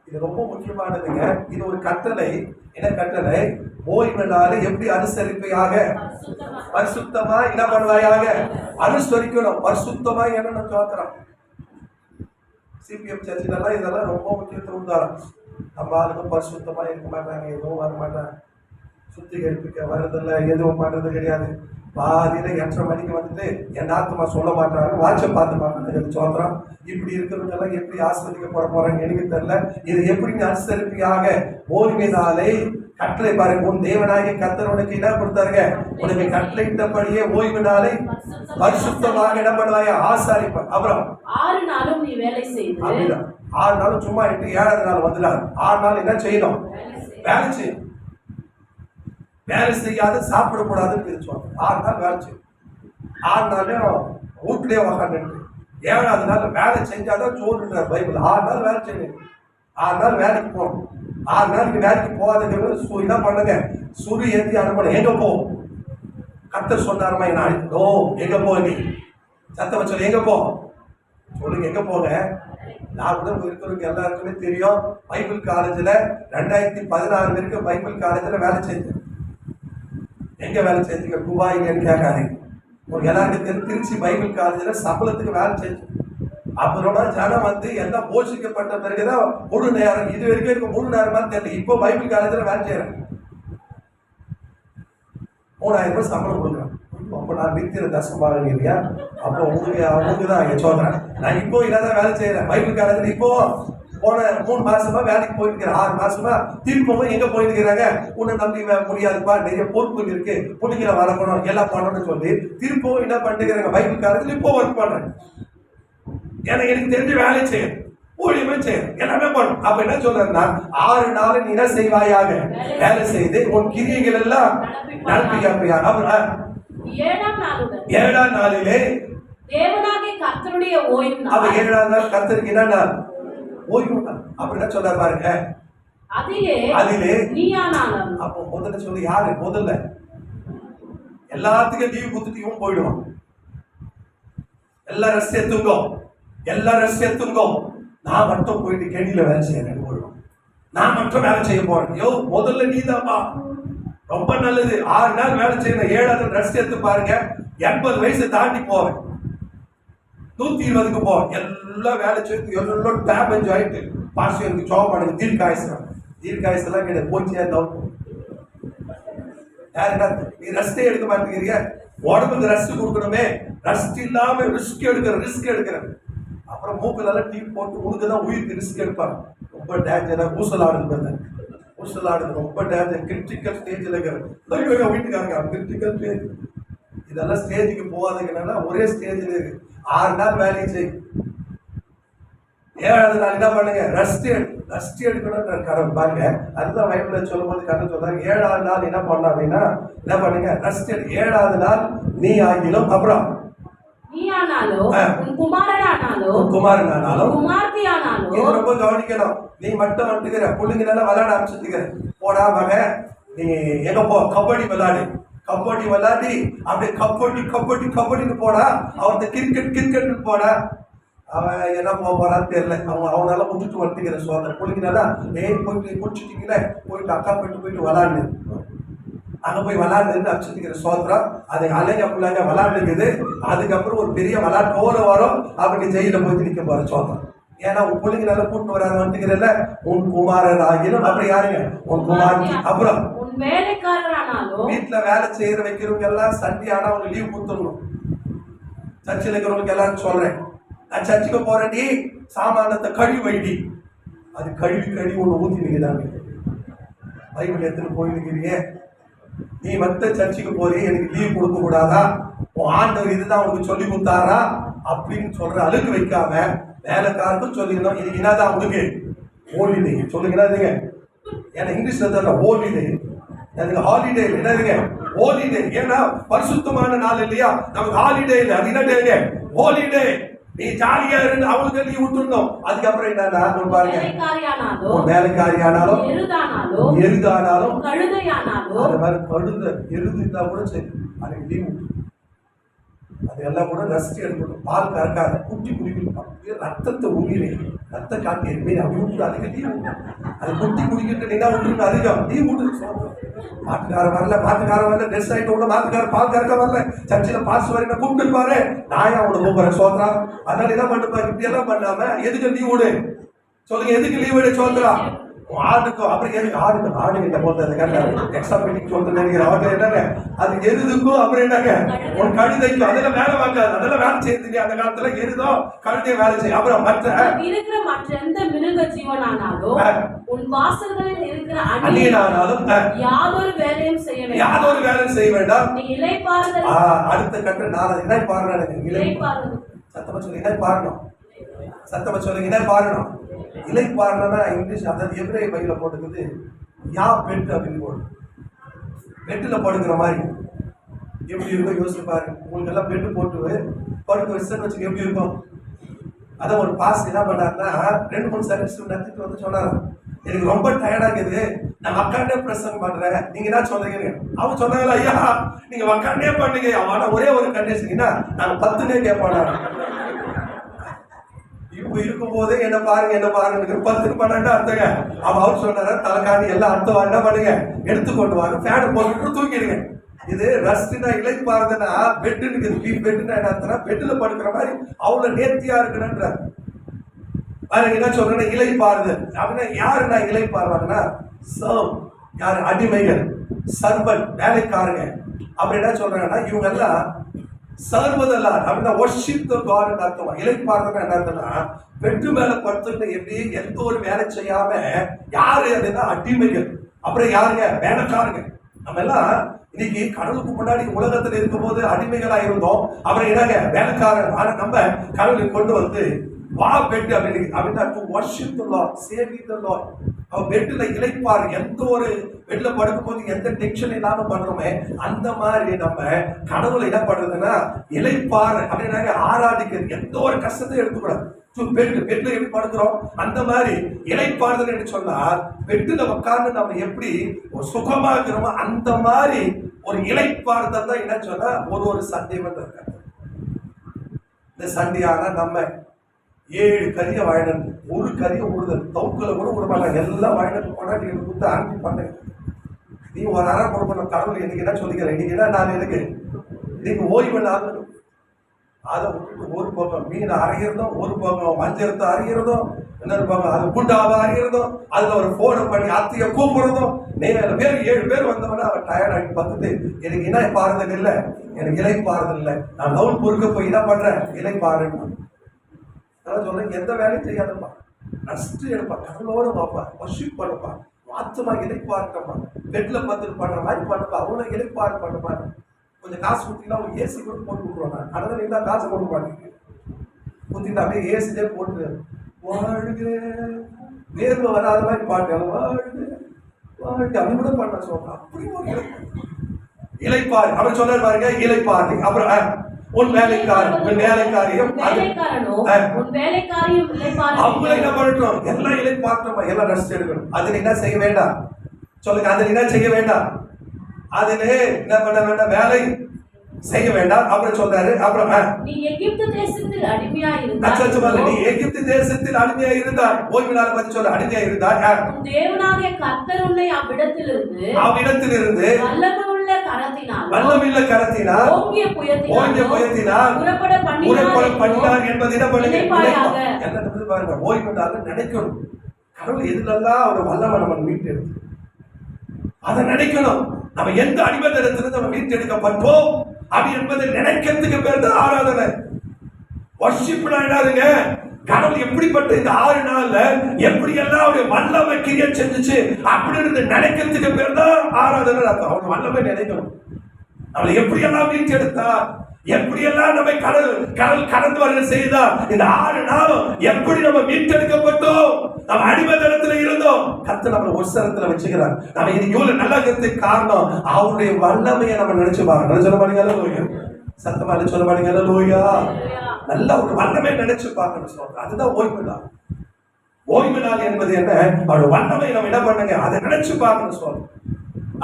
இது ரொம்ப முக்கியமானதுங்க. இது ஒரு கட்டளை. என்ன கட்டளை? ஓய்வு நாளை எப்படி அனுசரிப்பையாக? பரிசுத்தமா என்ன பண்ணுவாயாக? அனுசரிக்கணும். பரிசுத்தமா என்ன சோத்திரம். சிபிஎம் சர்ச்சிலெல்லாம் இதெல்லாம் ரொம்ப முக்கியத்துவம் தரும். நம்ம ஆளுங்க பரிசுத்தமா இருக்க மாட்டாங்க, எதுவும் வர மாட்டாங்க, சுத்திகரிப்புக்க வர்றதில்லை, எதுவும் பண்றது கிடையாது. பாதியில 8:30 மணிக்கு வந்துட்டு என் ஆத்மா சொல்ல மாட்டாங்க, வாட்சை பார்த்து மாட்டாங்க சொல்றான். இப்படி இருக்கிறவங்க எல்லாம் எப்படி ஆஸ்வதிக்கப்பட போறாங்க எனக்கு தெரியல. இது எப்படி அனுசரிப்பியாக? ஓய்வு நாளை கட்டளை பாருங்க. உன் தேவனாகிய கர்த்தர் உனக்கு என்ன கொடுத்தாருங்க? உனக்கு கட்டளையிட்டபடியே ஓய்வு நாளை பரிசுத்தமாக என்ன பண்ணுவாங்க? ஆசாரிப்பார். அப்புறம் 6 நாளும் நீ வேலை செய்து. அப்படிதான் 6 நாளும் சும்மா இட்டு 7வது நாள் வந்துடாது. 6 நாள் என்ன செய்யணும்? வேலை செய்யணும். வேலை செய்யாத சாப்பிடக்கூடாதுன்னு பிரிச்சுவாங்க. 6 நாள் வேலை செய்யும். 6 நாளையும் வீட்லயே உக்காந்து 7வது நாள் வேலை செஞ்சாதான் சோறுன்றார் பைபிள். 6 நாள் வேலை செய்யணும். 6 நாள் வேலைக்கு போகணும். 6 நாளைக்கு வேலைக்கு போகாதவங்க என்ன பண்ணுங்க, சுரு ஏற்றி அனுப்பணும். எங்க போ, கர்த்தர் சொன்னாருமா என்ன ஓ எங்க போ, நீ சத்தம் சொல்லு, எங்க போ சொல்லுங்க, எங்க போங்க. நான் கூட இருக்கிறவங்க எல்லாருக்குமே தெரியும், பைபிள் காலேஜில் 2016 வரைக்கும் பைபிள் காலேஜில் வேலை செஞ்சேன். எங்க வேலை செஞ்சீங்க, துபாயின்னு கேட்காதீங்க. உங்களுக்கு எல்லாருக்கும் தெரியும், திருச்சி பைபிள் காலேஜில் சம்பளத்துக்கு வேலை செஞ்சேன். அப்புறமா ஜனம் வந்து எல்லாம் போஷிக்கப்பட்ட பிறகுதான் முழு நேரம், இது வரைக்கும் இருக்க முழு நேரமா தெரியல. இப்போ பைபிள் காலேஜில் வேலை செய்யறேன், 3000 ரூபாய் சம்பளம் கொடுக்குறேன். அப்போ நான் நிறுத்தின தசமாக இல்லையா, அப்போ உங்களுக்கு தான் என் சோதனை. நான் இப்போ இதான் வேலை செய்யறேன் பைபிள் காலேஜில். இப்போ போன 3 மாசமா வேலைக்கு போயிட்டு இருக்கிறேன், 6 மாசமா திருப்பவும் எங்க போயிட்டு இருக்கிறாங்க, உன்னை நம்பி முடியாதுப்பா, நிறைய பொறுப்பு இருக்கு, பிள்ளைங்களை வளர்க்கணும், எல்லாம் பண்ணணும்னு சொல்லி திருப்பவும் என்ன பண்ணிக்கிறாங்க, பைபிள் காலேஜில் இப்போ ஒர்க் பண்றேன். எனக்கு தெரிஞ்சு வேலை செய்யும், ஊழியமே செய்யும், எல்லாமே பண்ணும். அப்ப என்ன சொல்றேன்னா, 6 நாள் நீ என்ன செய்வாயாக, வேலை செய்து உன் கிரியைகள் எல்லாம் நடப்பியா. அப்புறம் 7ஆம் நாளிலே தேவனாகிய கர்த்தருடைய ஓய்வு நாள். அப்ப 7ஆம் நாள் கர்த்தருக்கு என்ன நாள், ஓய்வு நாள். அப்ப என்ன சொல்ற பாருங்க, அதிலே நீயானாலும். அப்போ முதல்ல சொல்லி யாரு, முதல்ல எல்லாத்துக்கும் லீவ் கொடுத்துட்டு போயிடுவான். எல்லா ரெஸ்ட் எடுத்துங்கோ, எல்லா ரெஸ்ட் எடுத்துங்கோ, நான் மட்டும் போயிட்டு கெணியில வேலை செய்யறேன் போயிடுவோம். நான் மட்டும் வேலை செய்ய போறேன். யோ முதல்ல நீ தான்ப்பா, ரொம்ப நல்லது. 6 நாள் வேலை செய்யணும், 7ஆவது ரெஸ்ட் எடுத்து பாருங்க. 80 வயசு தாண்டி போவேன், 120க்கு போவேன், எல்லாம் வேலை செய்து எல்லாம் டேமேஜ் ஆயிட்டு பாஸ்டருக்கு ஜாப் பண்ணுங்க, தீர்க்காயசு எல்லாம் கிடையாது, போய் சேர்ந்தோம். யாருன்னா நீ ரெஸ்டே எடுக்க மாட்டேங்கிறீங்க, உடம்புக்கு ரெஸ்ட் கொடுக்கணுமே, ரெஸ்ட் இல்லாம ரிஸ்க் எடுக்கிறேன். அப்புறம் மூக்கெல்லாம் டீ போட்டு உனக்குதான் உயிருக்கு ரிஸ்க் எடுப்பாங்க. ரொம்ப டேஞ்சரா ஊசலாடுது ரொம்ப டேஞ்சர், கிரிட்டிக்கல் ஸ்டேஜில் இருக்கிற வீட்டுக்காரங்க கிரிட்டிக்கல் ஸ்டேஜ். இதெல்லாம் ஸ்டேஜுக்கு போகாதீங்கன்னா ஒரே ஸ்டேஜில் இருக்கு. 6 நாள் வேலையை செய்யும், 7ஆவது நாள் என்ன பண்ணுங்க, ரெஸ்ட் எடுக்கணும் கடன் பாருங்க. அதுதான் பைபிள்ல சொல்லும் போது கடன் சொல்றாங்க, 7ஆவது நாள் என்ன பண்ண அப்படின்னா என்ன பண்ணுங்க, ரெஸ்ட். 7ஆவது நாள் நீ ஆகிலும், அப்புறம் இது ரொம்ப கவனிக்கணும். நீ மட்டும் வந்துக்கிற பிள்ளைங்க விளையாட ஆரம்பிச்சுக்கிற, போடா மக நீ எங்க போ, கபடி விளையாடி அப்படியே கபடின்னு போடா, அவன் கிரிக்கெட் போடா. அவன் என்ன போறான்னு தெரியல, அவனால முடிச்சுட்டு வந்துக்கிற சோதனை பிள்ளைங்கனால போயிட்டு முடிச்சுட்டீங்களே, போயிட்டு அக்கா போயிட்டு விளையாடு, அங்க போய் விளையாடுறது அடிச்சுக்கிற சோத்திரம். அது அலைங்க பிள்ளைங்க விளையாடுக்குது. அதுக்கப்புறம் ஒரு பெரிய விளையாட்டு போல வரும், அப்படி ஜெயில போய் நிற்க போற சோத்திரம். ஏன்னா உன் பிள்ளைங்க நல்லா கூட்டு வராது வந்துக்கிறல்ல, உன் குமாரர் ஆகிலும், அப்படி யாருங்க, உன் குமாரி. அப்புறம் வீட்டுல வேலை செய்யற வைக்கிறவங்க எல்லாம் சண்டே ஆனா அவங்க லீவ் கொடுத்துடணும். சர்ச்சில் இருக்கிறவங்களுக்கு எல்லாரும் சொல்றேன், நான் சர்ச்சுக்கு போறேன்டி, சாமானத்தை கழுவி வைடி. அது கழுவி ஒண்ணு ஊத்தி நிற்கிறாங்க. பைபிள் எடுத்துன்னு போயிருக்கிறீங்க, நீ மத்த சர்ச்சுக்கு போறீ, எனக்கு லீவ் கொடுக்க கூடாதா, உன் ஆண்டவர் இதுதான் உனக்கு சொல்லி கொடுத்தாரா அப்படின்னு சொல்ற அழுக்கு வைக்காம வேலைக்காருக்கும் சொல்லிக்கணும். இது என்னதான் உனக்கு ஹோலிடே சொல்லுங்க. ஏன்னா இங்கிலீஷ்ல தான் ஹோலிடே, எனக்கு ஹாலிடே என்னதுங்க, ஹோலிடே. ஏன்னா பரிசுத்தமான நாள் இல்லையா, நமக்கு ஹாலிடே இல்லை, அது என்ன டேங்க, ஹோலிடே. நீ ஜாலியா இருந்து அவங்களுக்கு லீவ் விட்டுருந்தோம். அதுக்கப்புறம் என்னன்னா பாருங்க, வேலைக்காரியானாலும் எருதானாலும் அது மாதிரி கழுத எருது இருந்தா கூட சரி, அதுக்கு லீவ் விட்டு அது எல்லாம் கூட ரெஸ்ட் எடுக்கணும். பால் கறக்காத, குட்டி குடிக்கணும், அப்படியே ரத்தத்தை உரியிலே ரத்த காட்டி எதுவுமே அப்படி விட்டு அதுக்கு லீவ் விட்டு, அது குட்டி குடிக்கிட்டு நீங்க விட்டுருக்கு, அதிகம் லீவ் விட்டு. மாட்டுக்காரன் வரல ட்ரெஸ் ஆகிட்டு விட, மாட்டுக்காரன் பால் கறக்க வரல, சர்ச்சில் பாஸ் வரைக்கும் கூப்பிட்டு பாரு, நான் அவனை கூப்பிடுறேன் சோத்ரா. அதனால என்ன பண்ணுப்பா, இப்படி எல்லாம் பண்ணாம எதுக்கு லீவ் விடு சொல்லுங்க, எதுக்கு லீவ் விடு சோத்ரா. ஆடுக்கும் அப்புறம் ஆடுகிட்ட போறது எக்ஸ்ட்ரா மீட்டிங் சொல்றது நினைக்கிற அவங்க என்னங்க, அது எருதுக்கும் அப்புறம் என்னங்க உன் கழுதைக்கும் அதெல்லாம் வேலை பார்க்காது, அதெல்லாம் வேலை செய்யுது. அந்த காலத்துல எருதோ கழுதையும் வேலை செய்யும். அப்புறம் இருக்கிற மற்ற எந்த மிருக ஜீவனானாலும் உன் வாசல்களில் இருக்கிற அந்நியனானாலும் யாதொரு வேலையும் செய்ய வேண்டாம். நீ இளைப்பாறுதல். அடுத்த கட்ட நான் இளைப்பாறுதல். சத்தமா சொல்லி இளைப்பாறணும், சத்தமா சொல்லுங்க இளைப்பாறணும். இளைப்பாறனா இங்கிலீஷ், அதாவது எபிரேய பைபிள்ல போட்டுக்குது யா பெட் அப்படின்னு போடு. பெட்டுல படுக்கிற மாதிரி எப்படி இருக்கும் யோசிச்சு பாருங்க. உங்களுக்கு எல்லாம் பெட்டு போட்டு படுக்க வச்சுன்னு வச்சுக்க எப்படி இருக்கும், அதான் ஒரு பாஸ் என்ன பண்ணாருன்னா 2-3 செகண்ட்ஸ் நடத்திட்டு வந்து சொன்னாரு, எனக்கு ரொம்ப டயர்டா இருக்குது, நான் உக்காண்டே பிரசங்கம் பண்றேன், நீங்க என்ன சொல்றீங்க? அவங்க சொன்னாங்களா, ஐயா நீங்க உக்காண்டே பண்ணுங்க, ஆனா ஒரே ஒரு கண்டிஷன், நாங்க 10 கேட்போம். இப்ப இருக்கும் போதே என்ன பாருங்க 10 12 அர்த்தங்க. அவர் சொன்னாரு, தலைக்காணி எல்லாம் அர்த்தம் என்ன பண்ணுங்க, எடுத்துக்கொண்டு வாங்க, ஃபேன் போட்டு தூக்கிடுங்க. இது ரஸ்ட்னா இலைப்பாறுதுன்னா பெட்டுன்னு இருக்குது. பெட்டுன்னா என்ன அர்த்தம்னா பெட்டுல படுக்கிற மாதிரி அவ்வளவு நேர்த்தியா இருக்குன்ற. பாருங்க என்ன சொல்றேன்னா இலைப்பாறுது அப்படின்னா யாரு நான் இலைப்பாறுவாங்கன்னா சர்வ், யாரு அடிமைகள், சர்வன் வேலைக்காரங்க. அப்படி என்ன சொல்றாங்கன்னா இவங்க எல்லாம் சர்வதெல்லாம் அப்படின்னா வர்ஷிப் தி காட் அர்த்தம். இலைப்பாறுதுன்னா என்ன அர்த்தம்னா பெட்டு மேல படுத்துட்டு எப்படி எந்த ஒரு வேலை செய்யாம யாரு அப்படின்னா அடிமைகள். அப்புறம் யாருங்க, வேலைக்காரங்க. நம்ம எல்லாம் இன்னைக்கு கடவுளுக்கு முன்னாடி உலகத்துல இருக்கும் போது அடிமைகளா இருந்தோம், அப்புறம் என்னங்க வேலைக்காரன். ஆனா நம்ம கடவுளுக்கு கொண்டு வந்து வா பெட்டு அப்படின்னா to worship the Lord, save the Lord. அவ பெட்ல இளைப்பாறு, எந்த ஒரு பெட்ல படுக்கும் போது எந்த டென்ஷன் இல்லாம பண்றோமே அந்த மாதிரி நம்ம கடவுளை என்ன பண்றதுன்னா இளைப்பாறு அப்படின்னாங்க ஆராதிக்கிறது. எந்த ஒரு கஷ்டத்தையும் எடுத்துக்கூடாது. பெட்ல எப்படி படுக்கிறோம் அந்த மாதிரி இளைப்பாறுதல் என்று சொன்னால் பெட்டுல உட்கார்ந்து நம்ம எப்படி ஒரு சுகமா இருக்கிறோமோ அந்த மாதிரி ஒரு இளைப்பாறுதல் தான் என்ன சொன்னா ஒரு சண்டே வந்து இருக்காங்க. இந்த சண்டே ஆனா நம்ம 7 கறியை வாங்கினது, ஒரு கறியை விடுதல் தவுக்களை கூட விடுவாங்க, எல்லாம் வாங்கினது கொண்டாடி கொடுத்து அனுப்பி பண்ண. நீ ஒரு அரை கொடுக்கணும். கடவுள் இன்னைக்கு என்ன சொல்லிக்கிறேன், இன்னைக்கு என்ன நான் எனக்கு இன்னைக்கு ஓய்வு நாள். அதை விட்டுட்டு ஒரு பக்கம் மீன் அரைகிறதும், ஒரு பக்கம் மஞ்சள் அரைகிறதும், இன்னொரு பக்கம் அது குண்டாவை அரைகிறதும், அதுல ஒரு போனை பண்ணி அத்தைய கூப்பிடுறதும். 7 பேர் வந்தவனா அவன் டயர்ட் ஆகி பார்த்துட்டு எனக்கு இணை பாறுதல் இல்லை, எனக்கு இலை பாறுதல் இல்லை, நான் லவுன் பொறுக்க போய் என்ன பண்றேன், இலை பாருங்க. நான் சொல்றேன் எந்த வேலையும் செய்யாதப்பா, நஷ்டு எடுப்பா, கடலோட வாப்பா, வர்ஷிப் பண்ணுப்பா, மாத்தமா இலைப்பாருப்பா, பெட்ல பத்து பண்ற மாதிரி பண்ணுப்பா, அவ்வளவு இலைப்பாரு பண்ணுப்பா. கொஞ்சம் காசு கொடுத்தீங்கன்னா அவங்க ஏசி கூட போட்டு விட்டுருவாங்க. அதனால நீங்க தான் காசு கொடுக்க மாட்டீங்க, குத்திட்டு அப்படியே ஏசிலே போட்டு வாழ்க வேர்வை வராத மாதிரி பாட்டு வாழ்க வாழ்க அப்படி கூட பண்ண சொல்றான். அப்படி ஒரு இலைப்பாரு அவர் சொன்னார் பாருங்க, இலைப்பாரு. அப்புறம் உன் வேலைக்காரன் உன் வேலைக்காரியும் அவங்களை என்ன பண்ணட்டும், எல்லாம் இலை பார்த்தோம், எல்லாம் ரெஸ்ட் எடுக்கணும். அதுல என்ன செய்ய வேண்டாம் சொல்லுங்க, அதுல என்ன செய்ய வேண்டாம், அதிலே என்ன பண்ண வேண்டாம், வேலை செய்ய வேண்டாம். அப்புறம் சொல்றாரு, அப்புறம் நீ எகிப்து தேசத்தில் அடிமையா இருந்தாய், ஓய்வு நாள் பத்தி சொல்ல அடிமையா இருந்தாய். தேவனாகிய கர்த்தர் உன்னை அவ்விடத்திலிருந்து வல்லமில்ல கரத்தினால் ஓங்கிய புயத்தினால் புறப்பட பண்ணினார் என்பது என்ன பண்ணுங்க பாருங்க. ஓய்வு நாள் நினைக்கணும், கடவுள் எதுலெல்லாம் அவர் வல்லமை நம்ம மீட்டு அதை நினைக்கணும். நம்ம எந்த அடிமதத்திலிருந்து நம்ம மீட்டெடுக்கப்பட்டோம் அப்படி என்பதை நினைக்கிறதுக்கு பேர் தான் ஆராதனை. வர்ஷிப்னா என்னதுங்க, கடவுள் எப்படிப்பட்ட இந்த 6 நாள்ல எப்படி எல்லாம் அவருடைய வல்லமை கிரியை செஞ்சுச்சு அப்படின்னு நினைக்கிறதுக்கு பேர் தான் ஆராதனை. அவர் வல்லமை நினைக்கணும், அவளை எப்படி எல்லாம் மீட்டெடுத்தார், எப்படியெல்லாம் நம்ம கடல் கடந்து வர செய்தார். இந்த 6 நாளும் எப்படி நம்ம மீட்டெடுக்கப்பட்டோம், நம்ம அடிமதத்துல இருந்தோம், கர்த்தர் நம்மளை ஒரு சரத்துல வச்சுக்கிறார். நம்ம இது இவ்வளவு நல்லா இருக்கிறதுக்கு காரணம் அவருடைய வல்லமையை நம்ம நினைச்சு பாருங்க. சொல்ல மாட்டீங்க சத்தமா சொல்ல மாட்டீங்க லோயா, நல்ல ஒரு வல்லமை நினைச்சு பார்க்கணும் சொல்றேன். அதுதான் ஓய்வு நாள். ஓய்வு நாள் என்பது என்ன, அவருடைய வல்லமை நம்ம என்ன பண்ணுங்க அதை நினைச்சு பார்க்கணும் சொல்றேன்.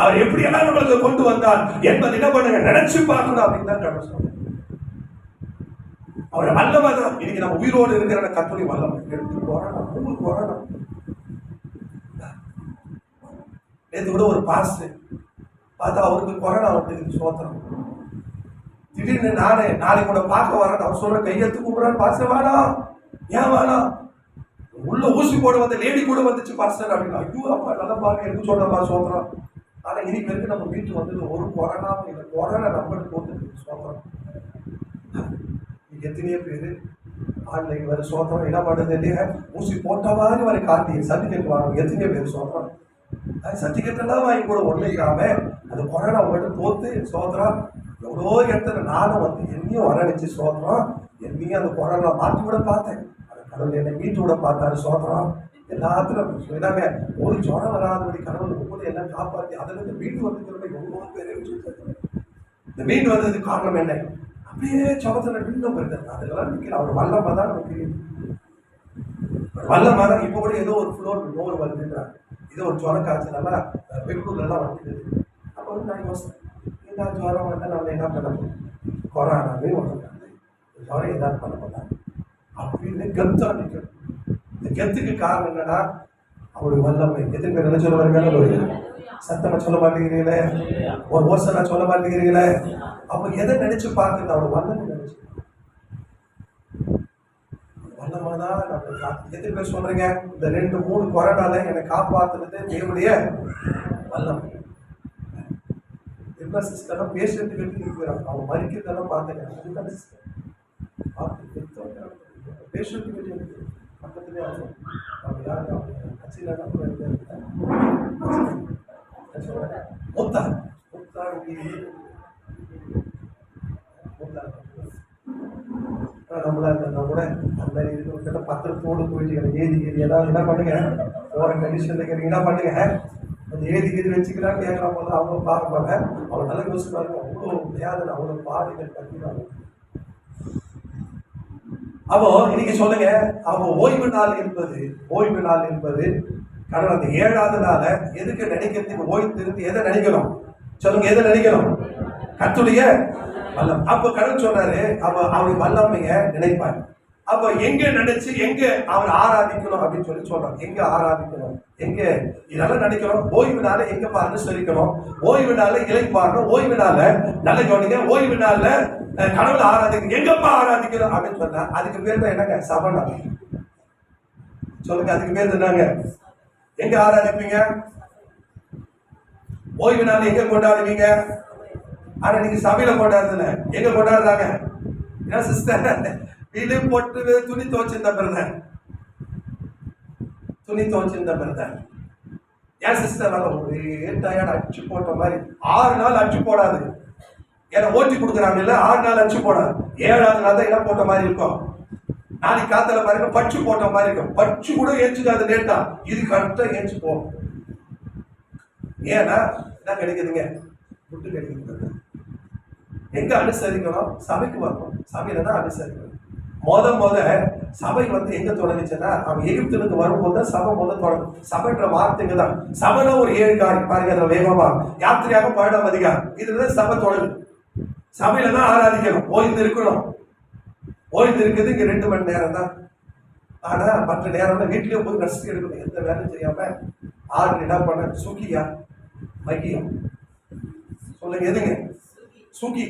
அவர் எப்படி எல்லாம் நம்மளுக்கு கொண்டு வந்தார் என்பதை என்ன பண்ணுங்க நினைச்சு பார்க்கணும் அப்படின்னு தான் கடவுள் சொல்றேன். அவருடைய வல்லமை தான் இன்னைக்கு நம்ம உயிரோடு இருக்கிற கர்த்தருடைய வல்லமை. எடுத்து வரணும், ஊருக்கு வரணும். நேற்று கூட ஒரு பாஸ்டர் பார்த்தா அவருக்கு கொரோனா வந்து சோத்திரம். திடீர்னு நானே நாளைக்கு கூட பார்க்க வரேன், அவர் சொல்ற கையெழுத்து கூப்பிடுறாரு, பாஸ்டர் வேணாம், ஏன் வேணாம், உள்ள ஊசி போட வந்த லேடி கூட வந்துச்சு பாஸ்டர் அப்படின்னு. ஐயோ அப்பா நல்லா பாருங்க, எனக்கு சொல்றப்பா சோத்திரம். ஆனா இன்னைக்கு வரைக்கும் நம்ம வீட்டுக்கு வந்து ஒரு கொரோனாவும் இல்லை, கொரோனா நம்மளுக்கு போட்டு சோத்திரம். எத்தனையோ பேரு ஆன்லைன் வேற சோத்திரம் என்ன பண்ணுறது இல்லையா, ஊசி போட்ட மாதிரி வரை காட்டி சர்டிஃபிகேட் வாங்க. எத்தனையோ பேர் சோத்திரம், சர்டிஃபிகேட் எல்லாம் வாங்கி கூட ஒன்றும் இல்லாம அது கொரோனா மட்டும் தோத்து சோத்திரம். எவ்வளோ இடத்துல நானும் வந்து என்னையும் வர வச்சு சோத்திரம், என்னையும் அந்த கொரோனா மாற்றி விட பார்த்தேன். அந்த கடவுள் என்னை வீட்டு விட பார்த்தாரு சோத்திரம். எல்லாத்துக்கும் என்னங்க ஒரு ஜுரம் வராதபடி கடவுள் ஒவ்வொரு எல்லாம் காப்பாற்றி அதிலிருந்து வீட்டு வந்து எவ்வளோ பேர் இந்த வீட்டு வந்ததுக்கு காரணம் என்ன, அப்படியே சமத்துல வீண்டும் இருக்கிறது. அதெல்லாம் நிற்கிற அவர் வல்லமை தான் நமக்கு தெரியும். வல்லமான இப்போ கூட ஏதோ ஒரு ஃப்ளோர் நோர் வந்துன்றாங்க, ஏதோ ஒரு ஜுரம் காய்ச்சலாம் பெங்களூர்லாம் வந்துடுது. அப்போ வந்து நான் யோசித்தேன், இந்த ஜுரம் வந்தால் நம்ம என்ன பண்ண முடியும், கொரோனாவே ஒன்று ஜுரம் ஏதாவது பண்ண மாட்டாங்க அப்படின்னு கெத்தாக நிற்கணும். இந்த கெத்துக்கு காரணம் என்னன்னா அவருடைய வல்லமை. எத்தனை பேர் என்ன சொல்ல வருகிறாங்க? சத்தமா சொல்ல மாட்டேங்கிறீங்களே, ஒரு ஓசனா சொல்ல மாட்டேங்கிறீங்களே. அப்போ எதை நினைச்சு பார்க்கறது? அவர் வல்லமை நினைச்சு வல்லமாதான் நம்ம. எத்தனை பேர் சொல்றீங்க இந்த 2-3 கொரோனால என்னை காப்பாத்துறது தேவனுடைய வல்லமை? என்ன சிஸ்டர்லாம் பேஷண்ட்டு கட்டி இருக்கிறாங்க, அவங்க மறிக்கிறதெல்லாம் பார்த்துக்கிறேன். பேஷண்ட்டு கட்டி பக்கத்துலேயே ஆகும். அவங்க யாரு கட்சியிலாம் மூத்தா மூத்தா நம்மளா இருந்தா கூட அந்த மாதிரி இருக்கிற பத்திரத்தோடு போயிட்டு ஏதி கீதி ஏதாவது என்ன பண்ணுங்க, போற கண்டிஷன்ல இருக்கிறீங்க என்ன பண்ணுங்க, அந்த ஏதி கீதி வச்சுக்கிறான்னு கேட்கலாம் போல அவங்க பார்ப்பாங்க. அவங்க நல்லா யோசிப்பாங்க, அவ்வளோ வேதனை அவ்வளோ பாடுகள் கட்டினாங்க. அப்போ இன்னைக்கு சொல்லுங்க, அப்போ ஓய்வு நாள் என்பது கடவுள் அந்த 7வது நாள எதுக்கு நினைக்கிறதுக்கு ஓய்வு இருந்து எதை நினைக்கணும் சொல்லுங்க, எதை நினைக்கணும்? கர்த்தருடைய வல்லம். அப்ப கடவுள் சொன்னாரு, அப்ப அவருடைய வல்லமைய நினைப்பார். அப்ப எங்க நினைச்சு எங்க அவர் ஆராதிக்கணும் அப்படின்னு சொல்றாங்க. எங்க ஆராதிக்கணும், எங்க இதெல்லாம் நினைக்கணும். ஓய்வு நாள எங்க அனுசரிக்கணும், ஓய்வு நாள இளைப்பாறணும், ஓய்வு நாள நல்ல கவனிங்க, ஓய்வு நாள்ல கடவுள் ஆராதிக்கணும். எங்கப்பா ஆராதிக்கணும் அப்படின்னு சொன்னா அதுக்கு பேர் தான் என்னங்க? சபனா. சொல்லுங்க, அதுக்கு பேர் என்னங்க? எங்க ஆராதிப்பீங்க? ஓய்வு நாள் எங்க கொண்டாடுவீங்க? ஆனா நீங்க சபையில கொண்டாடுறதுல எங்க கொண்டாடுறாங்க? ஏன் சிஸ்டர் வீடு போட்டு துணி துவச்சிருந்த பிறந்தேன், துணி துவச்சிருந்த பிறந்தேன். ஏன் சிஸ்டர் ஒரே டயர்ட் அடிச்சு போட்ட மாதிரி 6 நாள் அடிச்சு போடாது. ஏன்னா ஓட்டி கொடுக்குறாங்க இல்ல, 6 நாள் அடிச்சு போடாது. 7வது நாள் தான் என்ன போட்ட மாதிரி இருக்கும். நாளைக்கு காத்தல பாருங்க பச்சு போட்ட மாதிரி இருக்கும். பச்சு கூட ஏச்சுக்காது லேட்டா, இது கரெக்டா ஏச்சு போகும். ஏன்னா என்ன கிடைக்குதுங்க? புட்டு கிடைக்குது. எங்க அனுசரிக்கணும்? சபைக்கு வரணும். சபையில தான் அனுசரிக்கணும். முத சபை வந்து எங்க தொடங்குச்சுன்னா, அவன் எகிப்துல இருந்து வரும்போது சபை தொடங்கும். சபைன்ற வார்த்தைங்க தான். சபைனா ஒரு 7 காரியம் பாருங்க. அதுல வேகமா யாத்திரையாக 12ஆம் அதிகாரம் இதுல சபை தொடங்கு. சபையில தான் ஆராதிக்கணும், ஓய்ந்து இருக்கணும். ஓய்ந்து இருக்குது இங்க 2 மணி நேரம் தான். ஆனா மற்ற நேரம் வீட்லயே போய் ரெஸ்ட் எடுக்கணும். எந்த வேலையும் செய்யாம 6 என்ன பண்ண சுகியா மகியம் சொல்லுங்க, எதுங்க சுகி?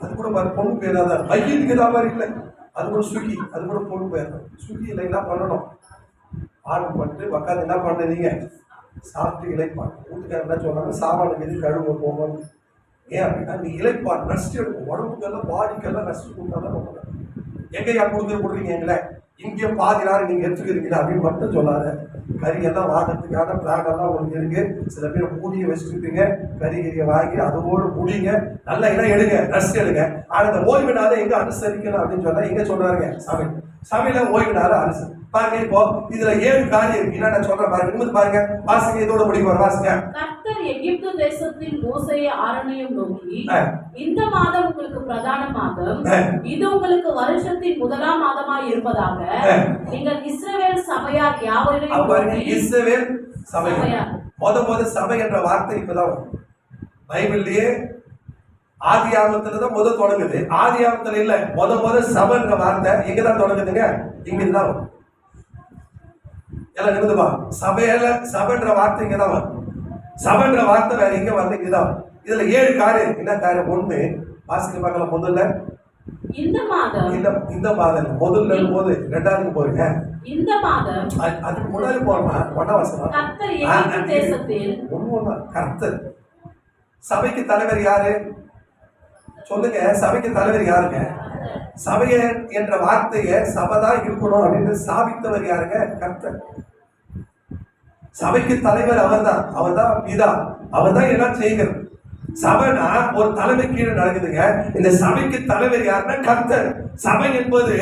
அது கூட பொண்ணு பேர் தான். மையத்துக்கு தான் மாதிரி இல்லை, அது கூட சுகி, அது கூட பொண்ணு பேர் தான். சுகியில என்ன பண்ணணும்? ஆர்டர் பண்ணிட்டு உட்காந்து என்ன பண்ணுறீங்க? சாப்பிட்டு இலைப்பான். வீட்டுக்காரர் என்ன சொன்னாங்க? சாப்பாடு எது கழுவ போகணும். ஏன் அப்படின்னா நீ இலைப்பான் ரெஸ்ட் எடுக்கும். உடம்புக்கெல்லாம் பாடிக்கெல்லாம் ரெஸ்ட் கொடுத்தாதான் ரொம்ப. எங்கேயா கொடுக்குறீங்க எங்களை இங்கே பாதி நேரம் நீங்க எடுத்துக்கிறீங்களா அப்படின்னு மட்டும் சொல்லாத. கறியெல்லாம் வாங்கிறதுக்கான பிளான் எல்லாம் உங்களுக்கு இருக்கு. சில பேர் மூடியை வச்சுருப்பீங்க, கறியை வாங்கி அதோடு முடிங்க, நல்ல இடம் எடுங்க, ரெஸ்ட் எடுங்க. ஆனா இந்த ஓய்வு நாளை எங்க அனுசரிக்கணும் அப்படின்னு சொன்னா எங்க சொல்றாங்க? சபையில ஓய்வு நாளை அனுசரி பாருங்க. இப்போ இதுல 7 காரியம் இருக்கு. என்ன சொல்றேன் பாருங்க, பாருங்க வாசிங்க, இதோட முடிவு வாசிங்க. கர்த்தர் எகிப்து தேசத்தில் மோசேயை ஆரணியம் நோக்கி, இந்த மாதம் உங்களுக்கு பிரதான மாதம், இது உங்களுக்கு வருஷத்தின் 1ஆம் மாதமாய் இருப்பதாக நீங்கள் இஸ்ரவேல் சபையார் யாவரையும். இஸ்ரவேல் சபையார் முத சபை என்ற வார்த்தை இப்பதான் பைபிள்லயே ஆதி ஆகமத்துலதான் தொடங்குது. ஆதி ஆகமத்துல இல்ல, முத சபைன்ற வார்த்தை எங்கதான் தொடங்குதுங்க? இங்கதான் வரும். எல்லாம் நிமிதுமா சபையில சபைன்ற வார்த்தை இங்கதான் வரும். சபைன்ற வார்த்தை வேற எங்க வந்து இங்கதான். இதுல 7 காரியம். என்ன காரியம்? 1 வாசிக்க பார்க்கலாம். முதல்ல இந்த மாதம் முதல்ல போது 2வது போறீங்க. இந்த மாதம் அதுக்கு முன்னாடி போறோமா? 1ஆம் வசனம். கர்த்தர் எகிப்து தேசத்தில் கர்த்தர். சபைக்கு தலைவர் யாரு சொல்லுங்க? சபைக்கு தலைவர் யாருங்க? சபைய என்ற வார்த்தையை சபைதான் இருக்கணும் அப்படின்னு ஸ்தாபித்தவர் யாருங்க? கர்த்தர். சபைக்கு தலைவர் அவர்தான் பிதா, அவர்தான் எல்லாம் செய்கிறது. சபைனா ஒரு தலைமை கீழே நடக்குதுங்க. இந்த சபைக்கு தலைவர் யாருன்னா கர்த்தர். சபை என்பது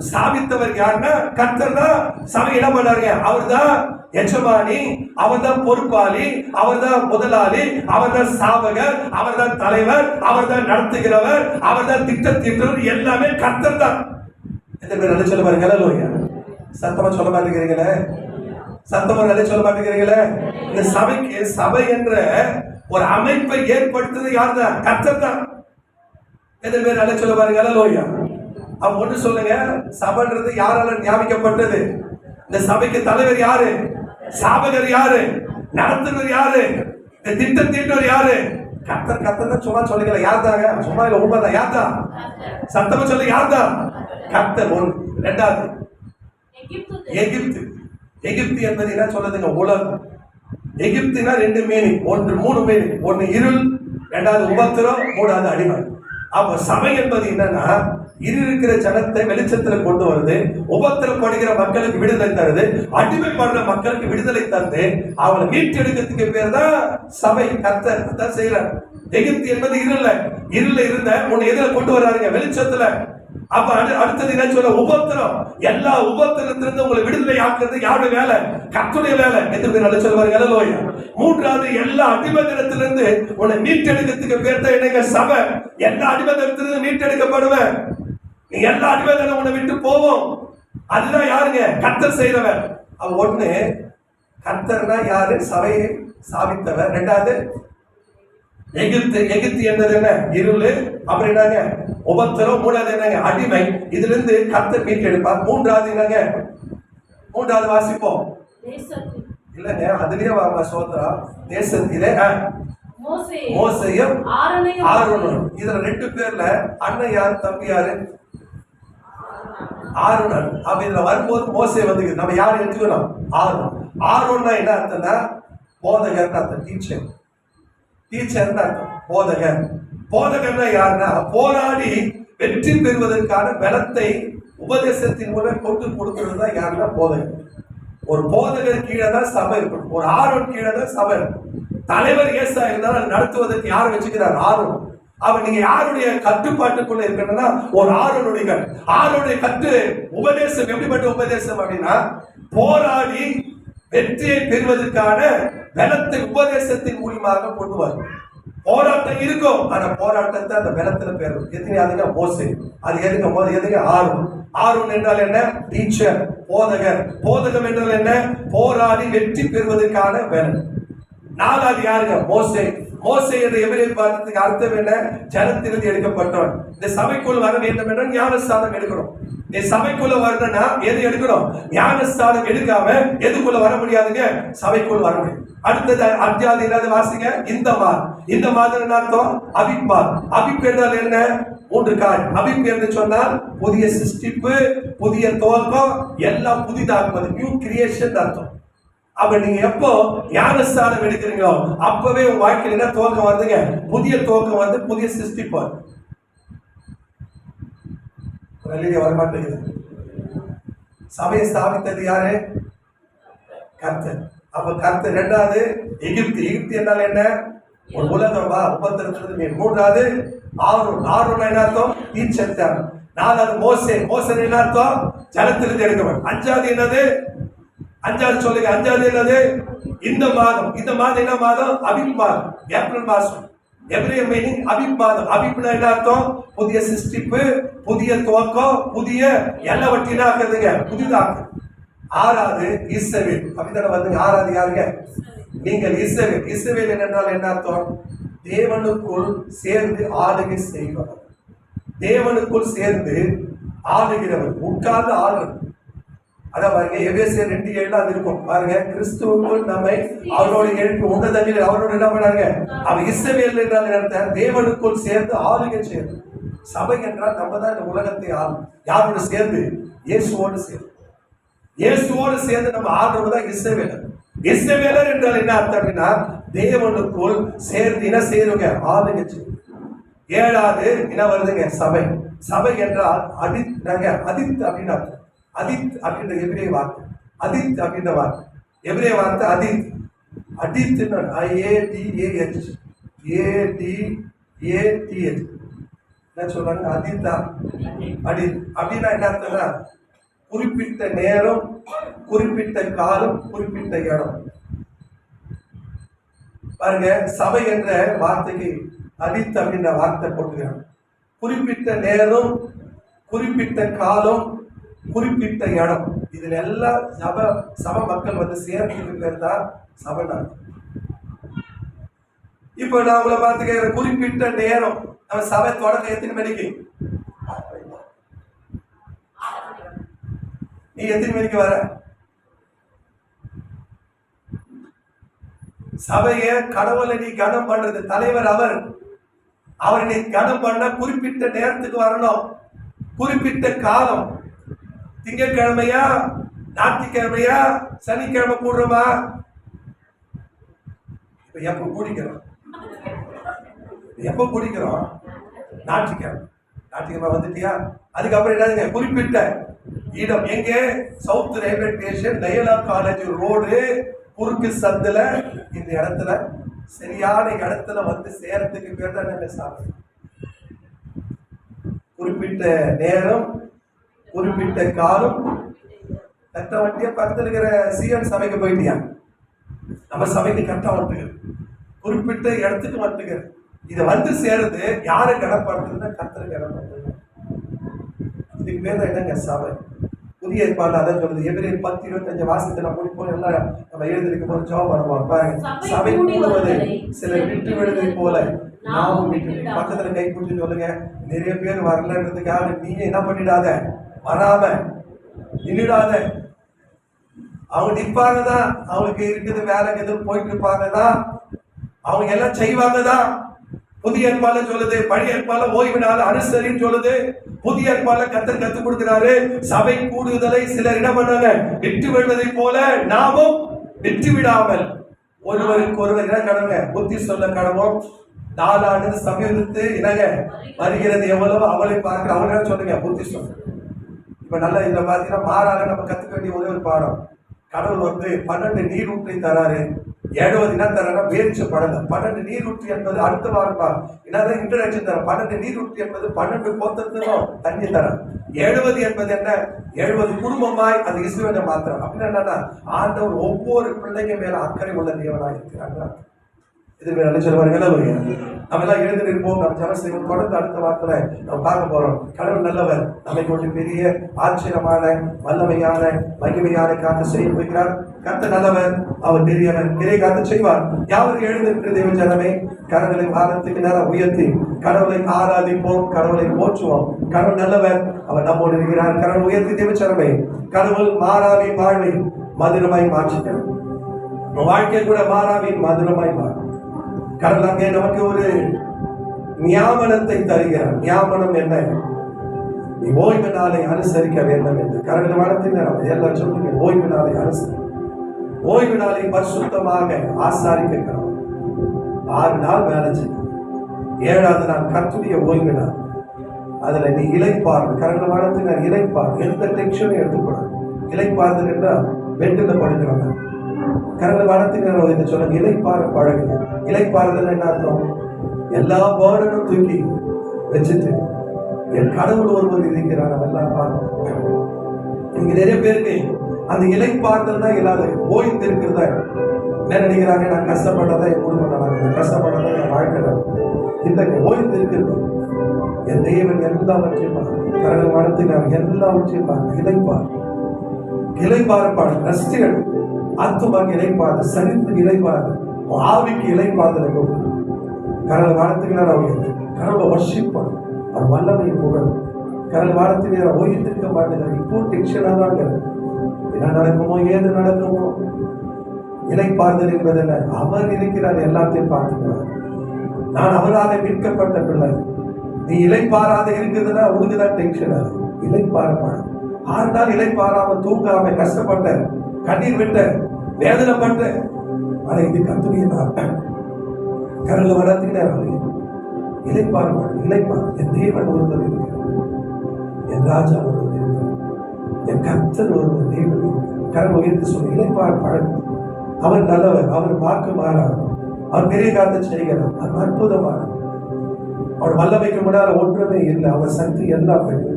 ஸ்தாபித்தவர் யாருன்னா கர்த்தர் தான். சபை என்ன பண்ணாருங்க? அவர் தான் எஜமானி, அவர் தான் பொறுப்பாளி, அவர் தான் முதலாளி, அவர் தான் ஸ்தாபகர், அவர் தான் தலைவர், அவர் தான் நடத்துகிறவர், அவர் தான் திட்டத்தீட்டுறவர். எல்லாமே கர்த்தர் தான். எந்த பேர் சொல்ல பாருங்க. சத்தமா சொல்ல மாட்டேங்கிறீங்களே, சத்தமா நல்லா சொல்ல மாட்டேங்கிறீங்களே. இந்த சபைக்கு சபை என்ற ஒரு அமைப்பை ஏற்படுத்துறது யார் தான்? கர்த்தர் தான். எத்தனை பேர் நல்லா சொல்ல பாருங்க. அல்லேலூயா. அப்ப ஒன்று சொல்லுங்க, சபைன்றது யாரால ஞாபகப்பட்டது? இந்த சபைக்கு தலைவர் யாரு? சாபகர் யாரு? நடத்துனர் யாரு? இந்த திட்டம் தீட்டுவர் யாரு? கர்த்தர். கர்த்தர் தான் சும்மா சொல்லுங்களேன். யார் தாங்க? சும்மா இல்ல, உண்மைதான். யார் தான்? சத்தமா சொல்லு, யார் தான்? கர்த்தர். ஒன்று. ரெண்டாவது எகிப்து. எகிப்து என்பது என்ன சொல்லுதுங்க? உலகம். எகிப்துனா ரெண்டு மீனிங். ஒன்று மூணு மீனிங். ஒன்று இருள், ரெண்டாவது உபத்திரம், மூணாவது அடிமை. அப்ப சபை என்பது என்னன்னா, இருக்கிற ஜனத்தை வெளிச்சத்துல கொண்டு வருது, உபத்திரப்படுகிற மக்களுக்கு விடுதலை தருது, அடிமைப்படுற மக்களுக்கு விடுதலை தந்து அவங்களை மீட்டெடுக்கிறதுக்கு பேர் தான் சபை. கர்த்தர் தான் செய்யறார். எகிப்து என்பது இருள இருந்த உன்னை எதிர கொண்டு வர்றாருங்க வெளிச்சத்துல. அப்ப அடுத்தது என்ன சொல்ல? உபத்திரம். எல்லா உபத்திரத்திலிருந்து உங்களை விடுதலை ஆக்குறது யாருடைய வேலை? கர்த்தருடைய வேலை. எத்தனை பேர் நல்லா சொல்லுவாங்க? அல்லேலூயா. மூன்றாவது, எல்லா அடிமைத்தனத்திலிருந்து உன்னை மீட்டெடுக்கிறதுக்கு பேர் தான் என்னங்க? சபை. எல்லா அடிமைத்தனத்திலிருந்து மீட்டெடுக்கப்படுவேன். நீ எல்லா அடிமைத்தனம் உன்னை விட்டு போவோம். அதுதான் யாருங்க? கர்த்தர் செய்யறவர். அவ ஒண்ணு, கர்த்தர்னா யாரு? சபையை ஸ்தாபித்தவர். ரெண்டாவது எகிப்து. எகிப்து என்பது என்ன? இருள். அப்புறம் என்னங்க? உபத்திரம். மூணாவது என்னங்க? அடிமை. இதுல இருந்து கர்த்தர் மீட்டெடுப்பார். மூன்றாவது என்னங்க? மூன்றாவது வாசிப்போம். இல்லங்க, அதுலயே வாங்க. சோத்ரா. தேசத்திலே மோசேயும் ஆரோனும். இதுல ரெண்டு பேர்ல அண்ணன் யாரு, தம்பி யாரு? ஆரோன். அப்ப இதுல வரும்போது மோசே வந்து நம்ம யார் எடுத்துக்கணும்? ஆரோன். ஆரோன்னா என்ன அர்த்தம்னா போதகர் அர்த்தம். டீச்சர். டீச்சர் அர்த்தம் போதகர். போதகர்னா யாருன்னா போராடி வெற்றி பெறுவதற்கான பலத்தை உபதேசத்தின் மூலம் கொண்டு கொடுக்கிறது தான் யாருன்னா போதகர். ஒரு போதகர் கீழே தான் சபை இருக்கணும். ஒரு ஆரோன் கீழே தான் சபை. தலைவர் ஏசா இருந்தாலும் நடத்துவதற்கு யார் வச்சுக்கிறார்? ஆரோன். அவ நீங்க யாருடைய கட்டுப்பாட்டுக்குள்ள இருக்கணும்னா ஒரு ஆரோனுடைய கட்டு உபதேசம். எப்படிப்பட்ட உபதேசம் அப்படின்னா, போராடி வெற்றியை பெறுவதற்கான பலத்தை உபதேசத்தின் மூலமாக கொண்டு வரும். போராட்டம் இருக்கும், ஆனா போராட்டத்தை அந்த பலத்துல பெறும். எத்தனையாதுங்க? மோசே. அது எதுங்க? எதுங்க? ஆரோன். ஆரோன் என்றால் என்ன? டீச்சர், போதகர். போதகம் என்றால் என்ன? போராடி வெற்றி பெறுவதற்கான பலன். நாலாவது யாருங்க? மோசே. மோசே என்ற எபிரேய வார்த்தைக்கு அர்த்தம் என்ன? ஜனத்திலிருந்து எடுக்கப்பட்டவன். இந்த சபைக்குள் வர வேண்டும் என்றால் ஞானஸ்தானம் எடுக்கணும். நீ சபைக்குள்ள வரணும்னா எது எடுக்கணும்? ஞானஸ்தானம் எடுக்காம எதுக்குள்ள வர முடியாதுங்க? சபைக்குள் வர முடியும். அடுத்தது அத்தியாயம் என்னது வாசிங்க? இந்த மாதம் என்ன அர்த்தம்? அபிப்மார். அபிப் என்றால் என்ன? மூன்று கால். அபிப் என்று சொன்னால் புதிய சிருஷ்டிப்பு, புதிய துவக்கம், எல்லாம் புதிதாக்குவது, நியூ கிரியேஷன் அர்த்தம். அப்ப நீங்க எப்போ ஞானஸ்தானம் எடுக்கிறீங்களோ அப்பவே உங்க வாழ்க்கையில என்ன துவக்கம் வருதுங்க? புதிய துவக்கம் வந்து புதிய சிருஷ்டிப்பு. வரமாட்டேங்குது. சபையை ஸ்தாபித்தது யாரு? கர்த்தர். அப்ப கர்த்தர். ரெண்டாவது எகிப்து. எகிப்து என்றால் என்ன? ஒரு உலகம் வா உபத்திரத்திலிருந்து. மூன்றாவது ஆரோன். ஆரோன் என்ன அர்த்தம்? டீச்சர். நாலாவது மோசே. மோசே என்ன அர்த்தம்? ஜலத்திலிருந்து எடுக்கவன். அஞ்சாவது என்னது? அஞ்சாவது சொல்லுங்க. அஞ்சாவது என்னது? இந்த மாதம். இந்த மாதம் என்ன மாதம்? அபிப் மாதம். ஏப்ரல் மாசம். எபிரேய மீனிங் அபிப் மாதம். அபிப்னா என்ன அர்த்தம்? புதிய சிருஷ்டிப்பு, புதிய துவக்கம், புதிய எல்லாவற்றினாக்குதுங்க, புதிதாக்கு. ஆறாவது இஸ்ரவேல். அப்படித்தான வந்துங்க. ஆறாவது யாருங்க? நீங்கள் இஸ்ரவேல். இஸ்ரவேல் என்றால் என்ன அர்த்தம்? தேவனுக்குள் சேர்ந்து ஆளுகை செய்வார். தேவனுக்குள் சேர்ந்து ஆளுகிறவர், உட்கார்ந்து ஆளுநர். அதான் பாருங்க, எபேசியர் 2:7 அது இருக்கும் பாருங்க. கிறிஸ்துவுக்குள் நம்மை அவரோட எழுப்பி உன்னதங்களில் அவரோட என்ன பண்ணாங்க? அவர் இஸ்ரவேல் என்றால் என்ன? தேவனுக்குள் சேர்ந்து ஆளுகை செய்வது. சபை என்றால் நம்ம தான் இந்த உலகத்தை ஆளும். யாரோடு சேர்ந்து? இயேசுவோடு சேர்ந்து. இயேசுவோடு சேர்ந்து நம்ம ஆளுறது தான் இஸ்ரவேலர். இஸ்ரவேலர் என்றால் என்ன அர்த்தம் அப்படின்னா தேவனுக்குள் சேர்ந்து என்ன செய்யறவங்க? ஆளுகை செய்வது. ஏழாவது என்ன வருதுங்க? சபை. சபை என்றால் அதித் அப்படின்னு அர்த்தம். அதித் அப்படின்ற எபிரேய வார்த்தை. அதித் அப்படின்ற வார்த்தை எபிரேய வார்த்தை அதித். அதித் ADAH என்ன சொல்றாங்க? அதித்தா அடித் அப்படின்னா என்ன அர்த்தம்னா குறிப்பிட்ட நேரம், குறிப்பிட்ட காலம், குறிப்பிட்ட இடம். பாருங்க, சபை என்ற வார்த்தைக்கு அதித் அப்படின்ற வார்த்தை போட்டுக்கிறாங்க. குறிப்பிட்ட நேரம், குறிப்பிட்ட காலம், குறிப்பிட்ட இடம். இதுல எல்லாம் சப மக்கள் வந்து சேர்றதுக்கு பேர் தான் சபை நாள். இப்ப நான் உங்களை பார்த்துக்கிற குறிப்பிட்ட நேரம் நம்ம சபை தொடங்க எத்தனை மணிக்கு? நீ எத்தனை மணிக்கு வர? சபைய கடவுளை நீ கனம் பண்றது தலைவர் அவர் நீ கனம் பண்ண குறிப்பிட்ட நேரத்துக்கு வரணும், குறிப்பிட்ட காலம். திங்கட்கிழமையா, ஞாயிற்றுக்கிழமையா, சனிக்கிழமை கூடுறோமா? இப்ப எப்ப கூடிக்கிறோம்? எப்ப கூடிக்கிறோம்? ஞாயிற்றுக்கிழமை வந்துட்டியா? அதுக்கப்புறம் என்னதுங்க? குறிப்பிட்ட இடம் எங்கே? சவுத் ரயில்வே ஸ்டேஷன், டயலா காலேஜ் ரோடு குறுக்கு சந்துல இந்த இடத்துல சரியான இடத்துல வந்து சேரத்துக்கு பேர் தான் சாமி. குறிப்பிட்ட நேரம், குறிப்பிட்ட காலம். கட்ட வண்டிய பக்கத்துல இருக்கிற சிஎன் சபைக்கு போயிட்டியா? நம்ம சபைக்கு கட்ட வந்துட்டு குறிப்பிட்ட இடத்துக்கு வந்துட்டு இதை வந்து சேருது. யாரை கடப்படுறதுன்னா கத்தரை கடப்படுறது. இதுக்கு பேர் தான் என்னங்க சபை. புதிய ஏற்பாடு அதான் சொல்லுது. எபிரேயர் 10:25 வாசத்துல முடிப்போம். எல்லாம் நம்ம எழுதிருக்கும் போது ஜெபம் பண்ணுவோம். பாருங்க, சபை கூடுவது சிலர் விட்டு விடுவதை போல நாமும் விட்டு. பக்கத்துல கை பிடிச்சு சொல்லுங்க, நிறைய பேர் வரலன்றதுக்காக நீங்க என்ன பண்ணிடாத, வராம நின்றுடாத. அவங்க நிற்பாங்க தான், அவங்களுக்கு இருக்குது வேலை எதுவும் போயிட்டு இருப்பாங்க தான், அவங்க எல்லாம் செய்வாங்க தான். புதிய ஏற்பாடுல சொல்லுது, பழைய ஏற்பாடுல ஓய்வு நாள் அனுசரின்னு சொல்லுது. புதிய ஏற்பாடுல கத்தர் கத்துக் கொடுக்கிறாரு, சபை கூடுதலை சிலர் இடம் பண்ணாங்க விட்டு விடுவதை போல நாமும் விட்டு விடாமல் ஒருவருக்கு ஒருவர் இடம் கடவுங்க புத்தி சொல்ல கடவும். நாளாண்டு சமீபத்து இனங்க வருகிறது எவ்வளவு அவளை பார்க்கிற அவங்கள சொல்லுங்க புத்தி சொல்ல. இப்ப நல்லா இதுல பாத்தீங்கன்னா மாறாக நம்ம கத்துக்க வேண்டிய ஒரே ஒரு பாடம். கடவுள் வந்து 12 நீரூற்றை தராரு. 70 என்ன தர வேர்ச்சி படல. 12 நீரூற்று என்பது அடுத்த வாரம் என்னதான் இன்ட்ரடக்ஷன் தர. 12 நீரூற்று என்பது 12 கோத்திரத்துக்கும் தண்ணி தர. 70 என்பது என்ன? 70 குடும்பமாய் அது இஸ்ரவேலை மாத்திரம். அப்படின்னு என்னன்னா ஆண்டவர் ஒவ்வொரு பிள்ளைங்க மேல அக்கறை உள்ள தேவனாய் இருக்கிறாங்க. இது நல்ல சொல்லுவாங்க. நம்ம எல்லாம் எழுந்திருப்போம், நம்ம ஜெபம் செய்வோம். தொடர்ந்து அடுத்த வாரத்துல நம்ம பார்க்க போறோம். கடவுள் நல்லவர், நம்மை கொண்டு பெரிய ஆச்சரியமான வல்லமையான மகிமையான காத்து செய்ய போகிறார். கர்த்தர் நல்லவர், அவர் பெரியவர், பெரிய காத்து செய்வார். யாரும் எழுந்திருக்கிற தேவ ஜனமே, கடவுளை வாரத்துக்கு நேரம் உயர்த்தி கடவுளை ஆராதிப்போம், கடவுளை போற்றுவோம். கடவுள் நல்லவர், அவர் நம்மோடு இருக்கிறார். கடவுள் உயர்த்தி தேவ ஜனமே, கடவுள் மாறாவின் வாழ்வை மதுரமாய் மாற்றுகிறார். வாழ்க்கை கூட மாறாவின் மதுரமாய் மாறும். கடவுள் அங்கே நமக்கு ஒரு நியாமனத்தை தருகிறார். நியாமனம் என்ன? நீ ஓய்வு நாளை அனுசரிக்க வேண்டும் என்று. கடவுள் வளர்த்தினர் எல்லாம் சொல்லுங்க, ஓய்வு நாளை அனுசரி. ஓய்வு நாளை பரிசுத்தமாக ஆசாரிக்க. 6 நாள் வேலை செய்யும், 7வது நாள் கர்த்தருடைய ஓய்வு நாள். அதுல நீ இளைப்பார். கடவுள் வளர்த்தினர் இளைப்பார். எந்த டென்ஷனும் எடுத்துக்கூடாது. இளைப்பாறுதல் என்றால் வெட்டுல படுக்கிறவங்க. கடவுள் வளர்த்தினர் இதை சொல்லுங்க, இளைப்பாற பழகுங்க. இளைப்பாறுதல் என்ன அர்த்தம்? எல்லா பேர்டனும் தூக்கி வச்சுட்டு என் கடவுள் ஒருவர் இருக்கிறார். நம்ம எல்லாம் பார்க்கணும். இங்க நிறைய பேருக்கு அந்த இளைப்பாறுதல் தான் இல்லாத, ஓய்ந்து இருக்கிறதா என்ன நினைக்கிறாங்க? நான் கஷ்டப்பட்டதா என் குடும்பம் நடக்குது, கஷ்டப்பட்டதா என் வாழ்க்கை இந்த ஓய்ந்து இருக்கிறது. என் தேவன் எல்லாவற்றையும் பார்க்க, கடவுள் வளர்த்தினார் எல்லாவற்றையும் பார்க்க. இளைப்பாறுபாடு ரஷ்டிகள் ஆத்துமாக்கு இளைப்பாறு, சரித்துக்கு இளைப்பாறு, ஆவிக்கு இளைப்பாறுதலை கொடுக்கும். கடவுள் வானத்துக்கிறார். அவங்க கடவுளை வர்ஷிப் பண்ணும், அவர் வல்லமை புகழும். கடவுள் வானத்துக்கிறார். ஓய்ந்திருக்க மாட்டேங்கிறார். இப்போ டென்ஷனாக தாங்க, என்ன நடக்குமோ ஏது நடக்குமோ. இளைப்பாறுதல் என்பதில்லை, அவர் இருக்கிறார், எல்லாத்தையும் பார்த்துக்கிறார். நான் அவரால் மீட்கப்பட்ட பிள்ளை. நீ இளைப்பாறாத இருக்குதுன்னா உனக்குதான் டென்ஷன். அது இளைப்பாறப்பாடு. 6 நாள் இளைப்பாறாம தூங்காம கஷ்டப்பட்ட, கண்ணீர் விட்ட, வேதனைப்பட்ட, ஆனா இது கத்துடைய கடவுளை வளர்த்துக்கிறார். இளைப்பாறப்பாடு. இளைப்பாறு. என் தேவன் ஒருவர் இருக்கிறார், என் ராஜா ஒருவர் இருக்கிறார், என் கர்த்தர் ஒருவர் தேவன் இருக்கிறார். கடவுள் உயர்த்து சொல்லி இளைப்பாறு பழகும். அவர் நல்லவர், அவர் வாக்கு மாறார், அவர் பெரிய காத்த செய்கிறார், அவர் அற்புதமானவர். அவர் வல்லமைக்கு முன்னால ஒன்றுமே இல்லை, அவர் சக்தி எல்லாம் பெற்று.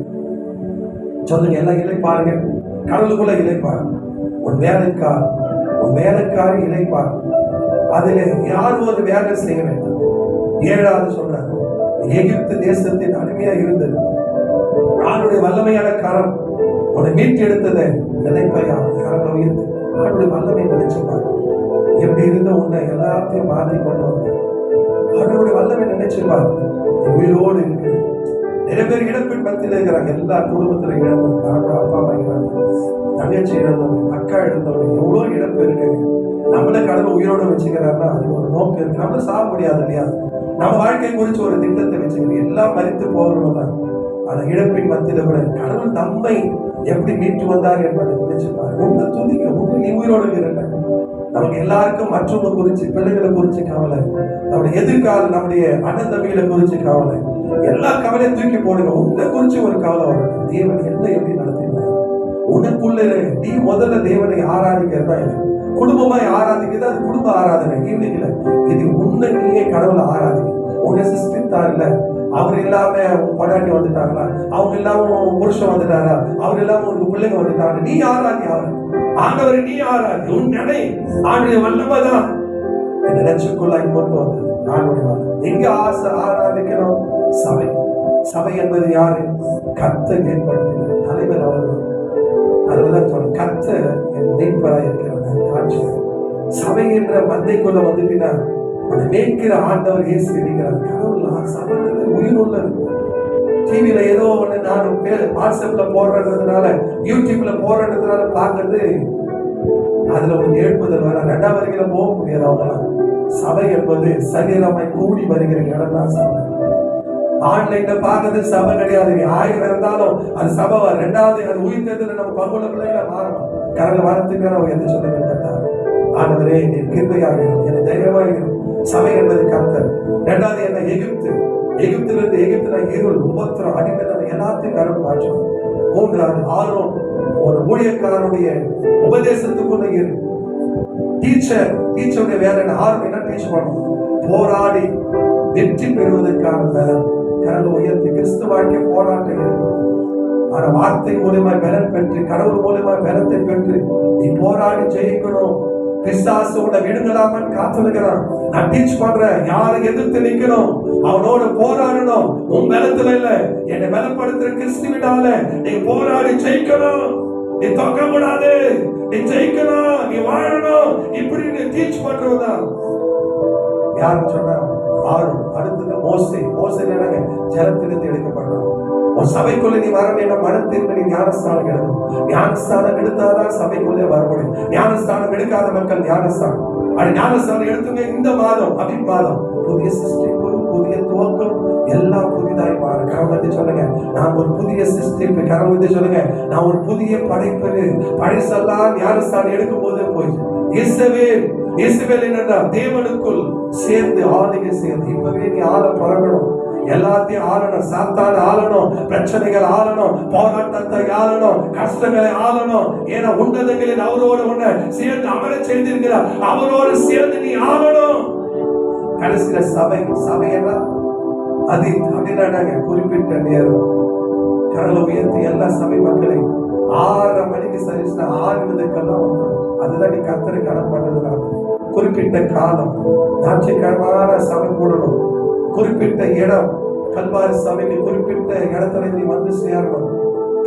சொல்லுங்க, எல்லாம் இளைப்பாருங்க. கடவுளுக்குள்ள இளைப்பாரு. உன் வேலைக்காரி இளைப்பாரு. அதுல யாரும் ஒரு வேலை செய்ய வேண்டாம். 7வது சொல்றாரு, எகிப்து தேசத்தின் அடிமையா இருந்தது. ஆளுடைய வல்லமையான கரம் உன்னை மீட்டு எடுத்ததை நினைப்பையா கரங்களை உயர்த்து ஆண்டுடைய வல்லமை நினைச்சுப்பாரு. எப்படி இருந்த உன்னை எல்லாத்தையும் மாற்றி கொண்டு வந்த ஆண்டவருடைய வல்லமை நினைச்சுப்பாரு. உயிரோடு இருக்குது. நிறைய பேர் இழப்பின் மத்தியில் இருக்கிறாங்க. எல்லா குடும்பத்துல இழந்தவங்க, நாங்கள் அப்பா அம்மா இழந்தவங்க, தங்கச்சி இழந்தவங்க, அக்கா இழந்தவங்க, எவ்வளோ இழப்பு இருக்குங்க. நம்மள கடவுள் உயிரோட வச்சுக்கிறாருன்னா அது ஒரு நோக்கம் இருக்கு. நம்மள சாக முடியாது இல்லையா? நம்ம வாழ்க்கை குறிச்சு ஒரு திட்டத்தை வச்சுக்கிறோம். எல்லாம் மறித்து போகணும் தான். ஆனா இழப்பின் மத்தியில கூட கடவுள் நம்மை எப்படி மீட்டு வந்தார் என்பதை நினைச்சுப்பாரு. உங்க துதிக்க உங்க நீ உயிரோடு இருக்க. நமக்கு எல்லாருக்கும் மற்றவங்க குறிச்சு, பிள்ளைகளை குறிச்சு கவலை, நம்முடைய எதிர்காலம், நம்முடைய அண்ணன் தம்பிகளை குறிச்சு கவலை, எல்லா கவலையும் தூக்கி போடுங்க. உன்னை குறிச்சு ஒரு கவலை வரும். தேவன் என்ன எப்படி நடத்தினார் உனக்குள்ள நீ முதல்ல தேவனை ஆராதிக்கிறதா இல்லை, குடும்பமாய் ஆராதிக்கிறது. அது குடும்ப ஆராதனை ஈவினிங்ல. இது உன்னை நீயே கடவுளை ஆராதிக்க. உன்னை சிஸ்டித்தார் இல்ல, அவர் இல்லாம உன் பொண்டாட்டி வந்துட்டாங்களா, அவங்க இல்லாம உன் புருஷன் வந்துட்டாரா, அவர் இல்லாம உனக்கு பிள்ளைங்க வந்துட்டாங்க, நீ ஆராதி அவர் ஆண்டவரை, நீ ஆராதி. உன் நடை ஆண்டுடைய வல்லமைதான் என்னை நச்சுக்குள்ளாய் கொண்டு வந்தது. ஆண்டுடைய வல்லமை எங்க ஆராதிக்கணும்? சபை. சபை என்பது யாரு? கர்த்தர் ஏற்படுத்தின தலைவர் அவர்கள். அதுதான் சொல்ல கர்த்தர் என் மீட்பராய் இருக்கிறார். சபை என்ற மந்தைக்குள்ள வந்துட்டீங்கன்னா உன்னை மேய்க்கிற ஆண்டவர் இயேசு இருக்கிறார். கடவுள் சபை உயிர் உள்ளது. டிவியில ஏதோ ஒண்ணு நான் வாட்ஸ்அப்ல போடுறதுனால, யூடியூப்ல போடுறதுனால பார்க்கறது, அதுல ஒரு எழுப்புதல் வர 2ஆம் வரையில போக முடியாது. அவங்களாம் சபை என்பது சரீரமாய் கூடி வருகிற இடம் தான் சபை. ஆன்லைன்ல பார்க்கறது சபை கிடையாது. 1000 இருந்தாலும் அது சபை. 2வது அது உயிர்த்ததுல நம்ம பங்குள்ள பிள்ளைகளை மாறணும். கடவுள் வாரத்துக்கு நம்ம எந்த சொல்லுங்க கத்தா ஆண்டவரே நீ கிருபையாகிரும், என்னை தைரியமாகிரும். சபை என்பது கர்த்தர். 2வது என்ன? எகிப்து. எகிப்திலிருந்து எகிப்துல இருள், உபத்திரம், அடிமைத்தனம் எல்லாத்தையும் கடவுள் மாற்றும். 3வது ஆரோன், ஒரு ஊழியக்காரனுடைய உபதேசத்துக்குள்ள இரு. டீச்சருடைய வேலை என்ன? ஆரோன் என்ன டீச் பண்ணணும்? போராடி வெற்றி பெறுவதற்கான பலன் கடவுள் உயர்த்தி. கிறிஸ்து வாழ்க்கை போராட்டம் இருக்கும். ஆனா வார்த்தை மூலமா பலன் பெற்று, கடவுள் மூலமா பலத்தை பெற்று நீ போராடி ஜெயிக்கணும். பிசாசு உன்னை விடுங்களாமன்னு காத்துக்கிறான். நான் டீச் பண்றேன். யாரை எதிர்த்து நிக்கணும்? அவனோட போராடணும். உன் பலத்துல இல்ல, என்னை பலப்படுத்துற கிறிஸ்துவினால நீ போராடி ஜெயிக்கணும். நீ தோக்க கூடாது, நீ ஜெயிக்கணும், நீ வாழணும். இப்படி நீ டீச் பண்றதுதான். யாருன்னு சொன்னா ஆறும். அடுத்தது மோசே. மோசே என்னங்க? ஜலத்திலிருந்து எடுக்கப்படணும். உன் சபைக்குள்ள நீ வர வேண்டும். மனத்திற்கு நீ ஞானஸ்தானம் எடுக்கணும். ஞானஸ்தானம் எடுத்தாதான் சபைக்குள்ளே வர முடியும். ஞானஸ்தானம் எடுக்காத மக்கள் ஞானஸ்தானம் ஞானஸ்தானம் எடுத்துங்க. இந்த மாதம் மாதம் புதிய சிருஷ்டிப்பு, புதிய துவக்கம், எல்லாம் புதிதாய் மாறும். கடவுளத்தை சொல்லுங்க, நான் ஒரு புதிய சிருஷ்டிப்பு. கடவுளத்தை சொல்லுங்க, நான் ஒரு புதிய படைப்பு. படைசெல்லாம் ஞானஸ்தானம் எடுக்கும் போது போயிடுச்சு. இயேசுவேல் என்னன்னா தேவனுக்குள் சேர்ந்து ஆளுகை சேர்ந்து. இப்பவே நீ ஆள பழகணும். எல்லாத்தையும் ஆளணும். சாத்தான ஆளணும், பிரச்சனைகள் ஆளணும், போராட்டத்தை ஆளணும், கஷ்டங்களை ஆளணும். ஏன்னா உன்னதங்களில் அவரோடு உன்னை சேர்ந்து அவரை செய்திருக்கிறார். அவரோடு சேர்ந்து நீ ஆளணும். கடைசியில சபையென்னா அது அப்படின்னாங்க குறிப்பிட்ட நேரம் கடலை உயர்த்தி எல்லா சபை மக்களையும் 6:30 மணிக்கு சரிச்சுன்னா 6:20க்கெல்லாம் வந்துடும். அதுதான் நீ கர்த்தரை கடன் பண்றதுனால குறிப்பிட்ட காலம் ஞாயிற்றுக்கிழமான சபை கூடணும். குறிப்பிட்ட இடம் கல்வாரி சபைக்கு குறிப்பிட்ட இடத்துல நீ வந்து சேரணும்.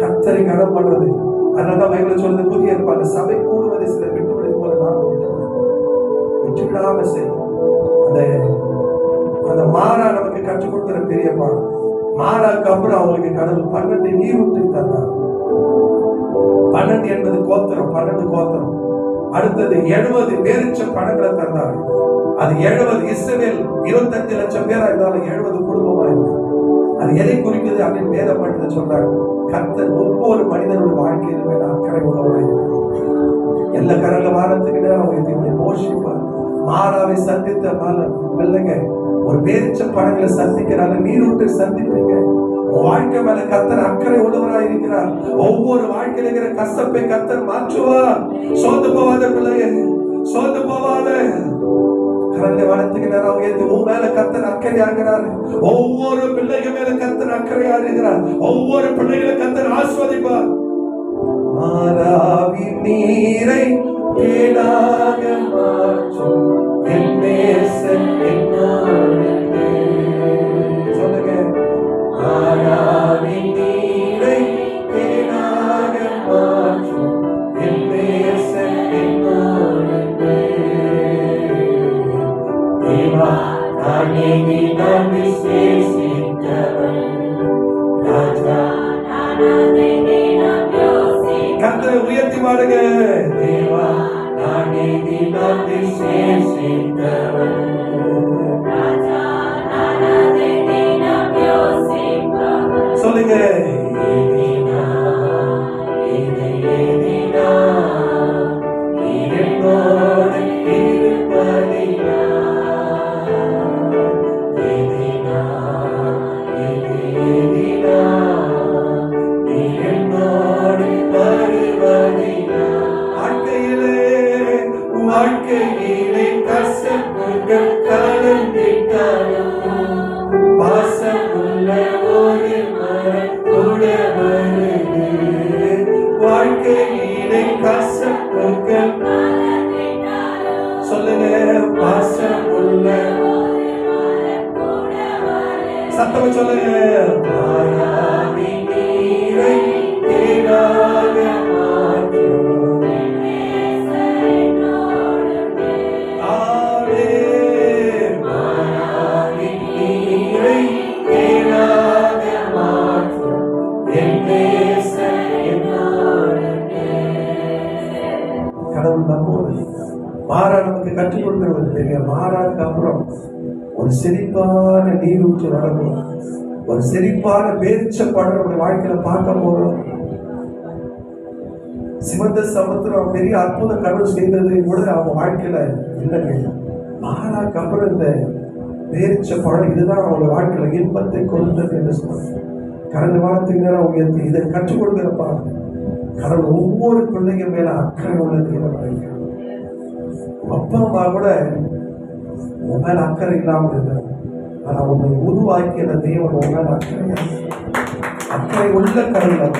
கர்த்தரை கடன் பண்றது. அதனால பைபிள் சொல்றது புதிய ஏற்பாடு சபை கூடுவதை சில விட்டுவிடுவது போல நான் விட்டுவிடாம செய்யும். அந்த மாறா நமக்கு கற்றுக் கொடுக்கிற பெரிய பாடம். மாறாக்கு அப்புறம் அவங்களுக்கு கடவுள் 12 நீரூற்றி தந்தார். 12 என்பது கோத்திரம், 12 கோத்திரம். அடுத்தது 70 பேரிச்ச பழங்களை தந்தார். அது 70 இஸ்ரவேல் 25 லட்சம் பேரா இருந்தாலும் 70 குடும்பமா இருந்தார். அது எதை குறிக்குது அப்படின்னு வேத பண்டித சொல்றாங்க. கர்த்தர் ஒவ்வொரு மனிதனுடைய வாழ்க்கையில மேல அக்கறை உள்ளவராய் எல்லா கரல வாரத்துக்கு நேரம் போஷிப்பார். மாறாவை சந்தித்த பிள்ளைங்க ஒரு பேரிச்ச பழங்களை சந்திக்கிறாங்க. நீரூற்றை சந்திப்பீங்க. வாழ்க்கை மேல கர்த்தர் அக்கறை உள்ளவராய் இருக்கிறார். ஒவ்வொரு வாழ்க்கையில இருக்கிற கஷ்டப்பை கர்த்தர் மாற்றுவார். சோர்ந்து போவாத பிள்ளைங்க, சோர்ந்து போவாத. கடலை வளர்த்துக்கு நேரம் உயர்த்தி உன் மேல கர்த்தர் அக்கறையாகிறார். ஒவ்வொரு பிள்ளைகள் மேல கர்த்தர் அக்கறையா இருக்கிறார். ஒவ்வொரு பிள்ளைகளை கர்த்தர் ஆஸ்வதிப்பார். மாறாவி நீரை கேடாக மாற்றும் என் நேசன் என்னோடு. சொல்லுங்க, மாறாவி நீரை கேடாக தேவா நானே தினம் விசேஷித்தவன் ராஜா கர்த்தரை உயர்த்தி பாடுங்க. தேவா நானே தினம் விசேஷித்தவன் சொல்லுங்க. வாழ்க்கையிலே கசப்புகள் கலந்திட்டாலும் பாசமுள்ள ஒரு மரம் கூட வருது. வாழ்க்கையிலே கசப்புகள் சொல்லுங்க. பாசமுள்ள சத்தமா சொல்லுங்க. மாயாவி நீரை தேனாக மாற்றும் மாறா நமக்கு கற்றுக் கொடுக்கிறது பெரிய. மாறாதுக்கு அப்புறம் ஒரு செழிப்பான நீரூற்று வரணும். ஒரு செழிப்பான பேரிச்ச படம் நம்முடைய வாழ்க்கையில பார்க்க போறோம். சிவந்த சமுத்திரம் பெரிய அற்புத கடவுள் செய்தது கூட அவங்க வாழ்க்கையில இல்லைங்க. மாறாக்கு அப்புறம் இந்த பேரிச்ச படம் இதுதான் அவங்க வாழ்க்கையில இன்பத்தை கொடுத்தது என்று சொன்னாங்க. கடந்த வாரத்துக்கு நேரம் உயர்த்தி இதை கற்றுக் கொடுக்கிறப்பா கடவுள் ஒவ்வொரு பிள்ளைங்க மேல அக்கறை உள்ளது. அப்பா அம்மா கூட உன் மேல அக்கறை இல்லாமல் இருந்தார். ஆனா உன்னை உருவாக்கிய தேவன் உன் மேல அக்கறை உள்ள கடவுள்.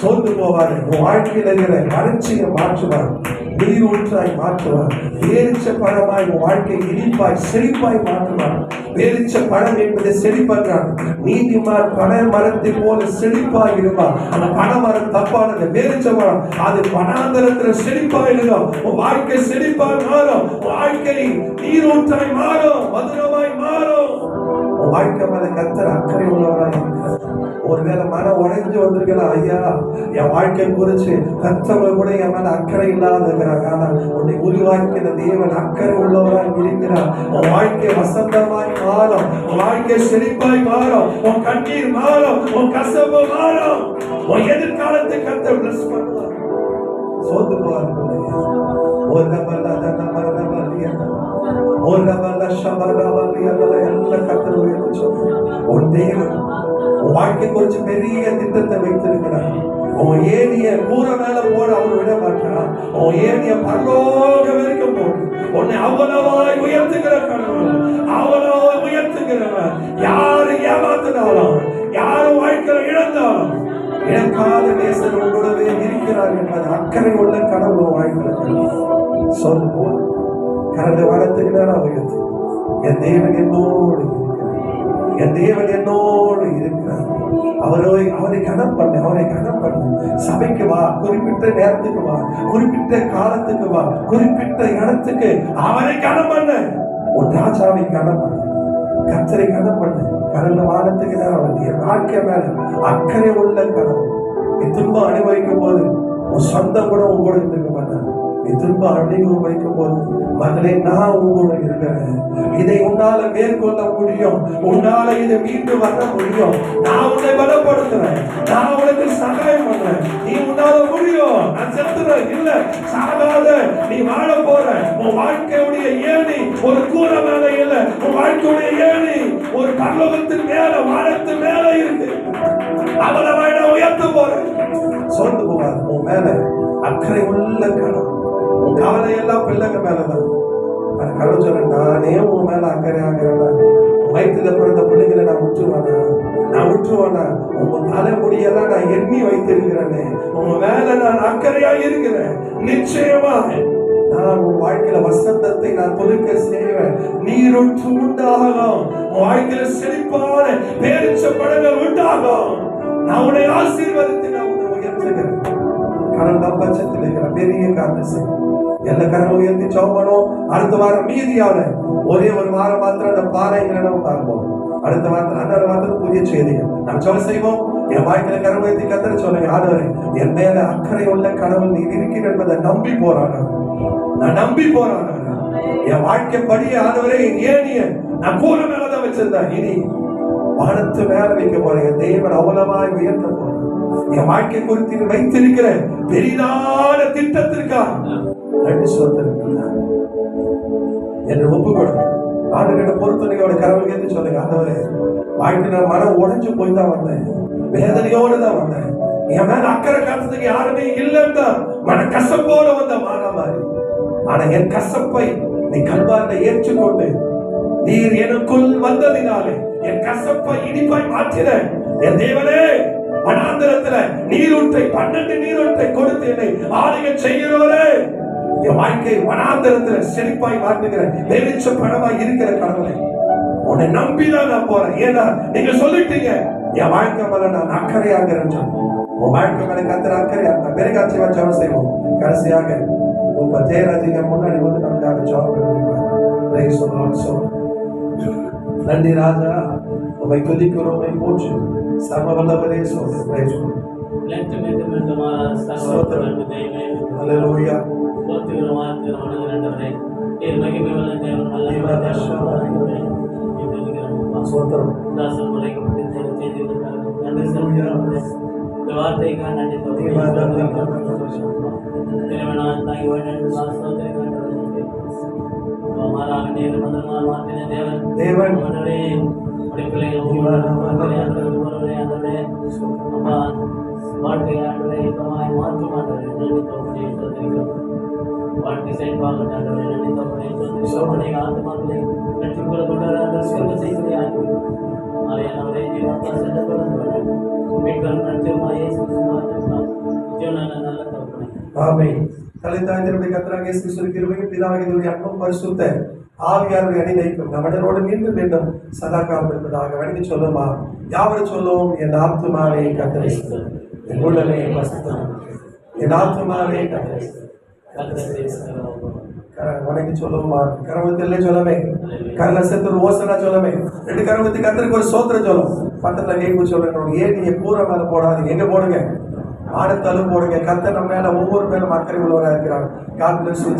சோர்ந்து போவாரு. உன் வாழ்க்கையில் இருக்கிற வறட்சியை மாற்றுவார், நீரூற்றாய் மாற்றுவார். பேரிச்ச பழமாய் உன் வாழ்க்கை இனிப்பாய் செழிப்பாய் மாற்றுவார். பேரிச்ச பழம் என்பதை செழிப்பான். நீதிமான் பனை மரத்தை போல செழிப்பாய் இருப்பார். அந்த பனை மரம் தப்பானது. பேரிச்ச மரம் அது பனாந்தரத்துல செழிப்பாய் இருக்கும். உன் வாழ்க்கை செழிப்பாய் மாறும். வாழ்க்கை நீரூற்றாய் மாறும், மதுரமாய் மாறும். உன் வாழ்க்கை மேல கர்த்தர் அக்கறை உள்ளவராய் இருக்கிறார். ஒருவேளை மனம் உடைஞ்சு வந்திருக்கலாம். ஐயா என் வாழ்க்கை குறிச்சு கர்த்தவங்க கூட என் மேல அக்கறை இல்லாத இருக்கிறாங்க. ஆனால் உன்னை உருவாக்கிற தேவன் அக்கறை உள்ளவராய் இருக்கிறார். உன் வாழ்க்கை வசந்தமாய் மாறும், உன் வாழ்க்கை செழிப்பாய் மாறும், உன் கண்ணீர் மாறும், உன் கசப்பு மாறும். உன் எதிர்காலத்தை கர்த்தர் பிளஸ் பண்ணுவார். சோர்ந்து போவார். ஒரு நபர் ஒரு நபர் எல்லாம் கர்த்தர் உயர்த்தி சொல்றார். உன் தேவன் உன் வாழ்க்கை குறிச்சு பெரிய திட்டத்தை வைத்திருக்கிறார். உன் ஏனிய கூற மேல போட அவர் விட மாட்டார். உன் ஏனிய பரலோக வரைக்கும் போடு. உன்னை அவ்வளவாய் உயர்த்துகிற கடவுள், அவ்வளவாய் உயர்த்துகிறவன். யாரு ஏமாத்தினாலும், யாரு வாழ்க்கையில இழந்தாலும் இழக்காத நேசர் உங்களோடவே இருக்கிறார் என்பது அக்கறை உள்ள கடவுள் வாழ்க்கையில சொல்லுவோம். கடந்த வாரத்துக்கு நேரம் உயர்த்து. என் தேவன் என்னோடு இருக்கிறார், என் தேவன் என்னோடு இருக்கிறார். அவரை கனம் பண்ணு, அவரை கனம் பண்ணு. சபைக்கு வா, குறிப்பிட்ட நேரத்துக்கு வா, குறிப்பிட்ட காலத்துக்கு வா, குறிப்பிட்ட இடத்துக்கு அவரை கனம் பண்ணு. உன் ராஜாவை கனம் பண்ணு, கர்த்தரை கனம் பண்ணு. கடந்த வாரத்துக்கு நேரம் வந்து என் வாழ்க்கை மேல அக்கறை உள்ள கடவுள். நீ திரும்ப அனுபவிக்கும் போது உன் சொந்தம் கூட உங்களோட இருக்க மாட்டாங்க. நீ திரும்ப அனுபவிக்கும் போது மகளே நான் உங்களோட இருக்கிறேன். இதை உன்னால மேற்கொள்ள முடியும், உன்னால இதை மீண்டு வர முடியும். நான் உன்னை பலப்படுத்துறேன், நான் உனக்கு சகாயம் பண்றேன். நீ உன்னால முடியும். நான் செத்துறேன் இல்ல, சாகாத நீ வாழ போற. உன் வாழ்க்கையுடைய ஏணி ஒரு கூரை மேல இல்ல, உன் வாழ்க்கையுடைய ஏணி ஒரு பரலோகத்தின் மேல, வானத்தின் மேல இருக்கு. அவளை வாழ உயர்த்த போறேன். சோர்ந்து போகாது. உன் மேல அக்கறை உள்ள கடவுள். உன் கவலை எல்லாம் பிள்ளைங்க மேலதான். அந்த கடவுள் சொல்ற, நானே உன் மேல அக்கறை ஆகிறேன். வயிற்றுல பிறந்த பிள்ளைங்களை நான் விட்டுருவானா? நான் விட்டுருவானா? உன் தலைமுடியெல்லாம் நான் எண்ணி வைத்திருக்கிறேனே, உன் மேல நான் அக்கறையா இருக்கிறேன். நிச்சயமா நான் உன் வாழ்க்கையில வசந்தத்தை நான் பொறுக்க செய்வேன். நீரூற்று உண்டாகலாம். உன் வாழ்க்கையில செழிப்பான பேரிச்ச பழங்கள் உண்டாகும். நான் உன்னை ஆசீர்வதித்து நான் உன்னை உயர்த்துகிறேன். கடந்த பட்சத்தில் இருக்கிற பெரிய காரணம் எல்லா கரங்களை உயர்த்தி ஜெபம் பண்ணுவோம். அடுத்த வாரம் மீதியான ஒரே ஒரு வாரம் மாத்திரம் அந்த பாறைகளை நம்ம பார்ப்போம். அடுத்த வாரத்தில் அன்றாட வாரத்தில் புதிய செய்திகள் நாம் ஜெபம் செய்வோம். என் வாழ்க்கையில கரங்களை உயர்த்தி கத்தரை சொல்லுங்க, ஆண்டவரே என் மேல அக்கறை உள்ள கடவுள் நீர் இருக்கிற என்பதை நம்பி போறானவர், நான் நம்பி போறானவர். என் வாழ்க்கை படிய ஆண்டவரே ஏனிய நான் கூற மேலதான் வச்சிருந்தேன், இனி வானத்து மேல வைக்க போறேன். என் தேவன் அவ்வளவாய் உயர்த்த போறேன். என் வாழ்க்கை குறித்து வைத்திருக்கிற பெரிதான திட்டத்திற்காக நன்றி சொல்லிருக்கிறார் என்று ஒப்புக்கொடுங்க. ஆண்டு கிட்ட பொறுத்துணையோட கரவல் கேட்டு சொல்லுங்க, ஆண்டவரே வாழ்க்கையில மனம் உடைஞ்சு போய் தான் வந்தேன், வேதனையோடு தான் வந்தேன், என் மேல அக்கறை காட்டுறதுக்கு யாருமே இல்லைன்னா மன கசப்போட வந்த மாறா மாதிரி. ஆனா என் கசப்பை நீ கல்வாரில ஏற்றுக்கொண்டு நீர் எனக்குள் வந்ததினாலே என் கசப்பை இனிப்பாய் மாற்றின என் தேவனே, வனாந்திரத்துல நீரூற்றை 12 நீரூற்றை கொடுத்து என்னை ஆளுகை செய்கிறவரே, என் வாழ்க்கை வனாந்திரத்துல செழிப்பாய் மாற்றுகிற வெளிச்ச பணமாய் இருக்கிற கடவுளை உன்னை நம்பிதான் நான் போறேன். ஏன்னா நீங்க சொல்லிட்டீங்க என் வாழ்க்கை மேல நான் அக்கறையாக இருந்தேன். உன் வாழ்க்கை மேல கத்திர அக்கறையா இருந்தேன். பெருகாட்சி ஜெபம் செய்வோம். கடைசியாக உங்க ஜெயராஜிங்க முன்னாடி வந்து நமக்காக ஜெபம் பண்ணுவாங்க. நன்றி ராஜா, உமை துதிக்கிறோம், உமை போற்று, சர்வ வல்லவரே சொல்லுங்க. ஹல்லேலூயா. தேவன் வாழ்க்கை செயல்பாடு ஆத்மாக்களை ஆவியாருடைய அணிநைக்கும் நம்மளோடு மீண்டும் மீண்டும் சதா காலம் இருப்பதாக வணங்கி சொல்லுமா. யாவரும் சொல்லுவோம், என் ஆத்துமாவே கர்த்தரை ஸ்தோத்திரி, என் உள்ளமே என் ஆத்துமாவே கர்த்தரை வணங்கி சொல்லுவோமா. கரவத்திலே சொல்லமே, கரல சேர்த்து ஒரு ஓசனா சொல்லமே, 2 கரவத்தி கர்த்தருக்கு ஒரு சோத்திரம் சொல்லும். பக்கத்துல கேட்பு சொல்லுங்க, ஏன் நீங்க கூரை மேல போடாதீங்க, எங்க போடுங்க, ஆடத்தாலும் போடுங்க. கர்த்தர் நம்ம மேல ஒவ்வொரு பேரும் அக்கறை உள்ளவராக இருக்கிறார். God bless you.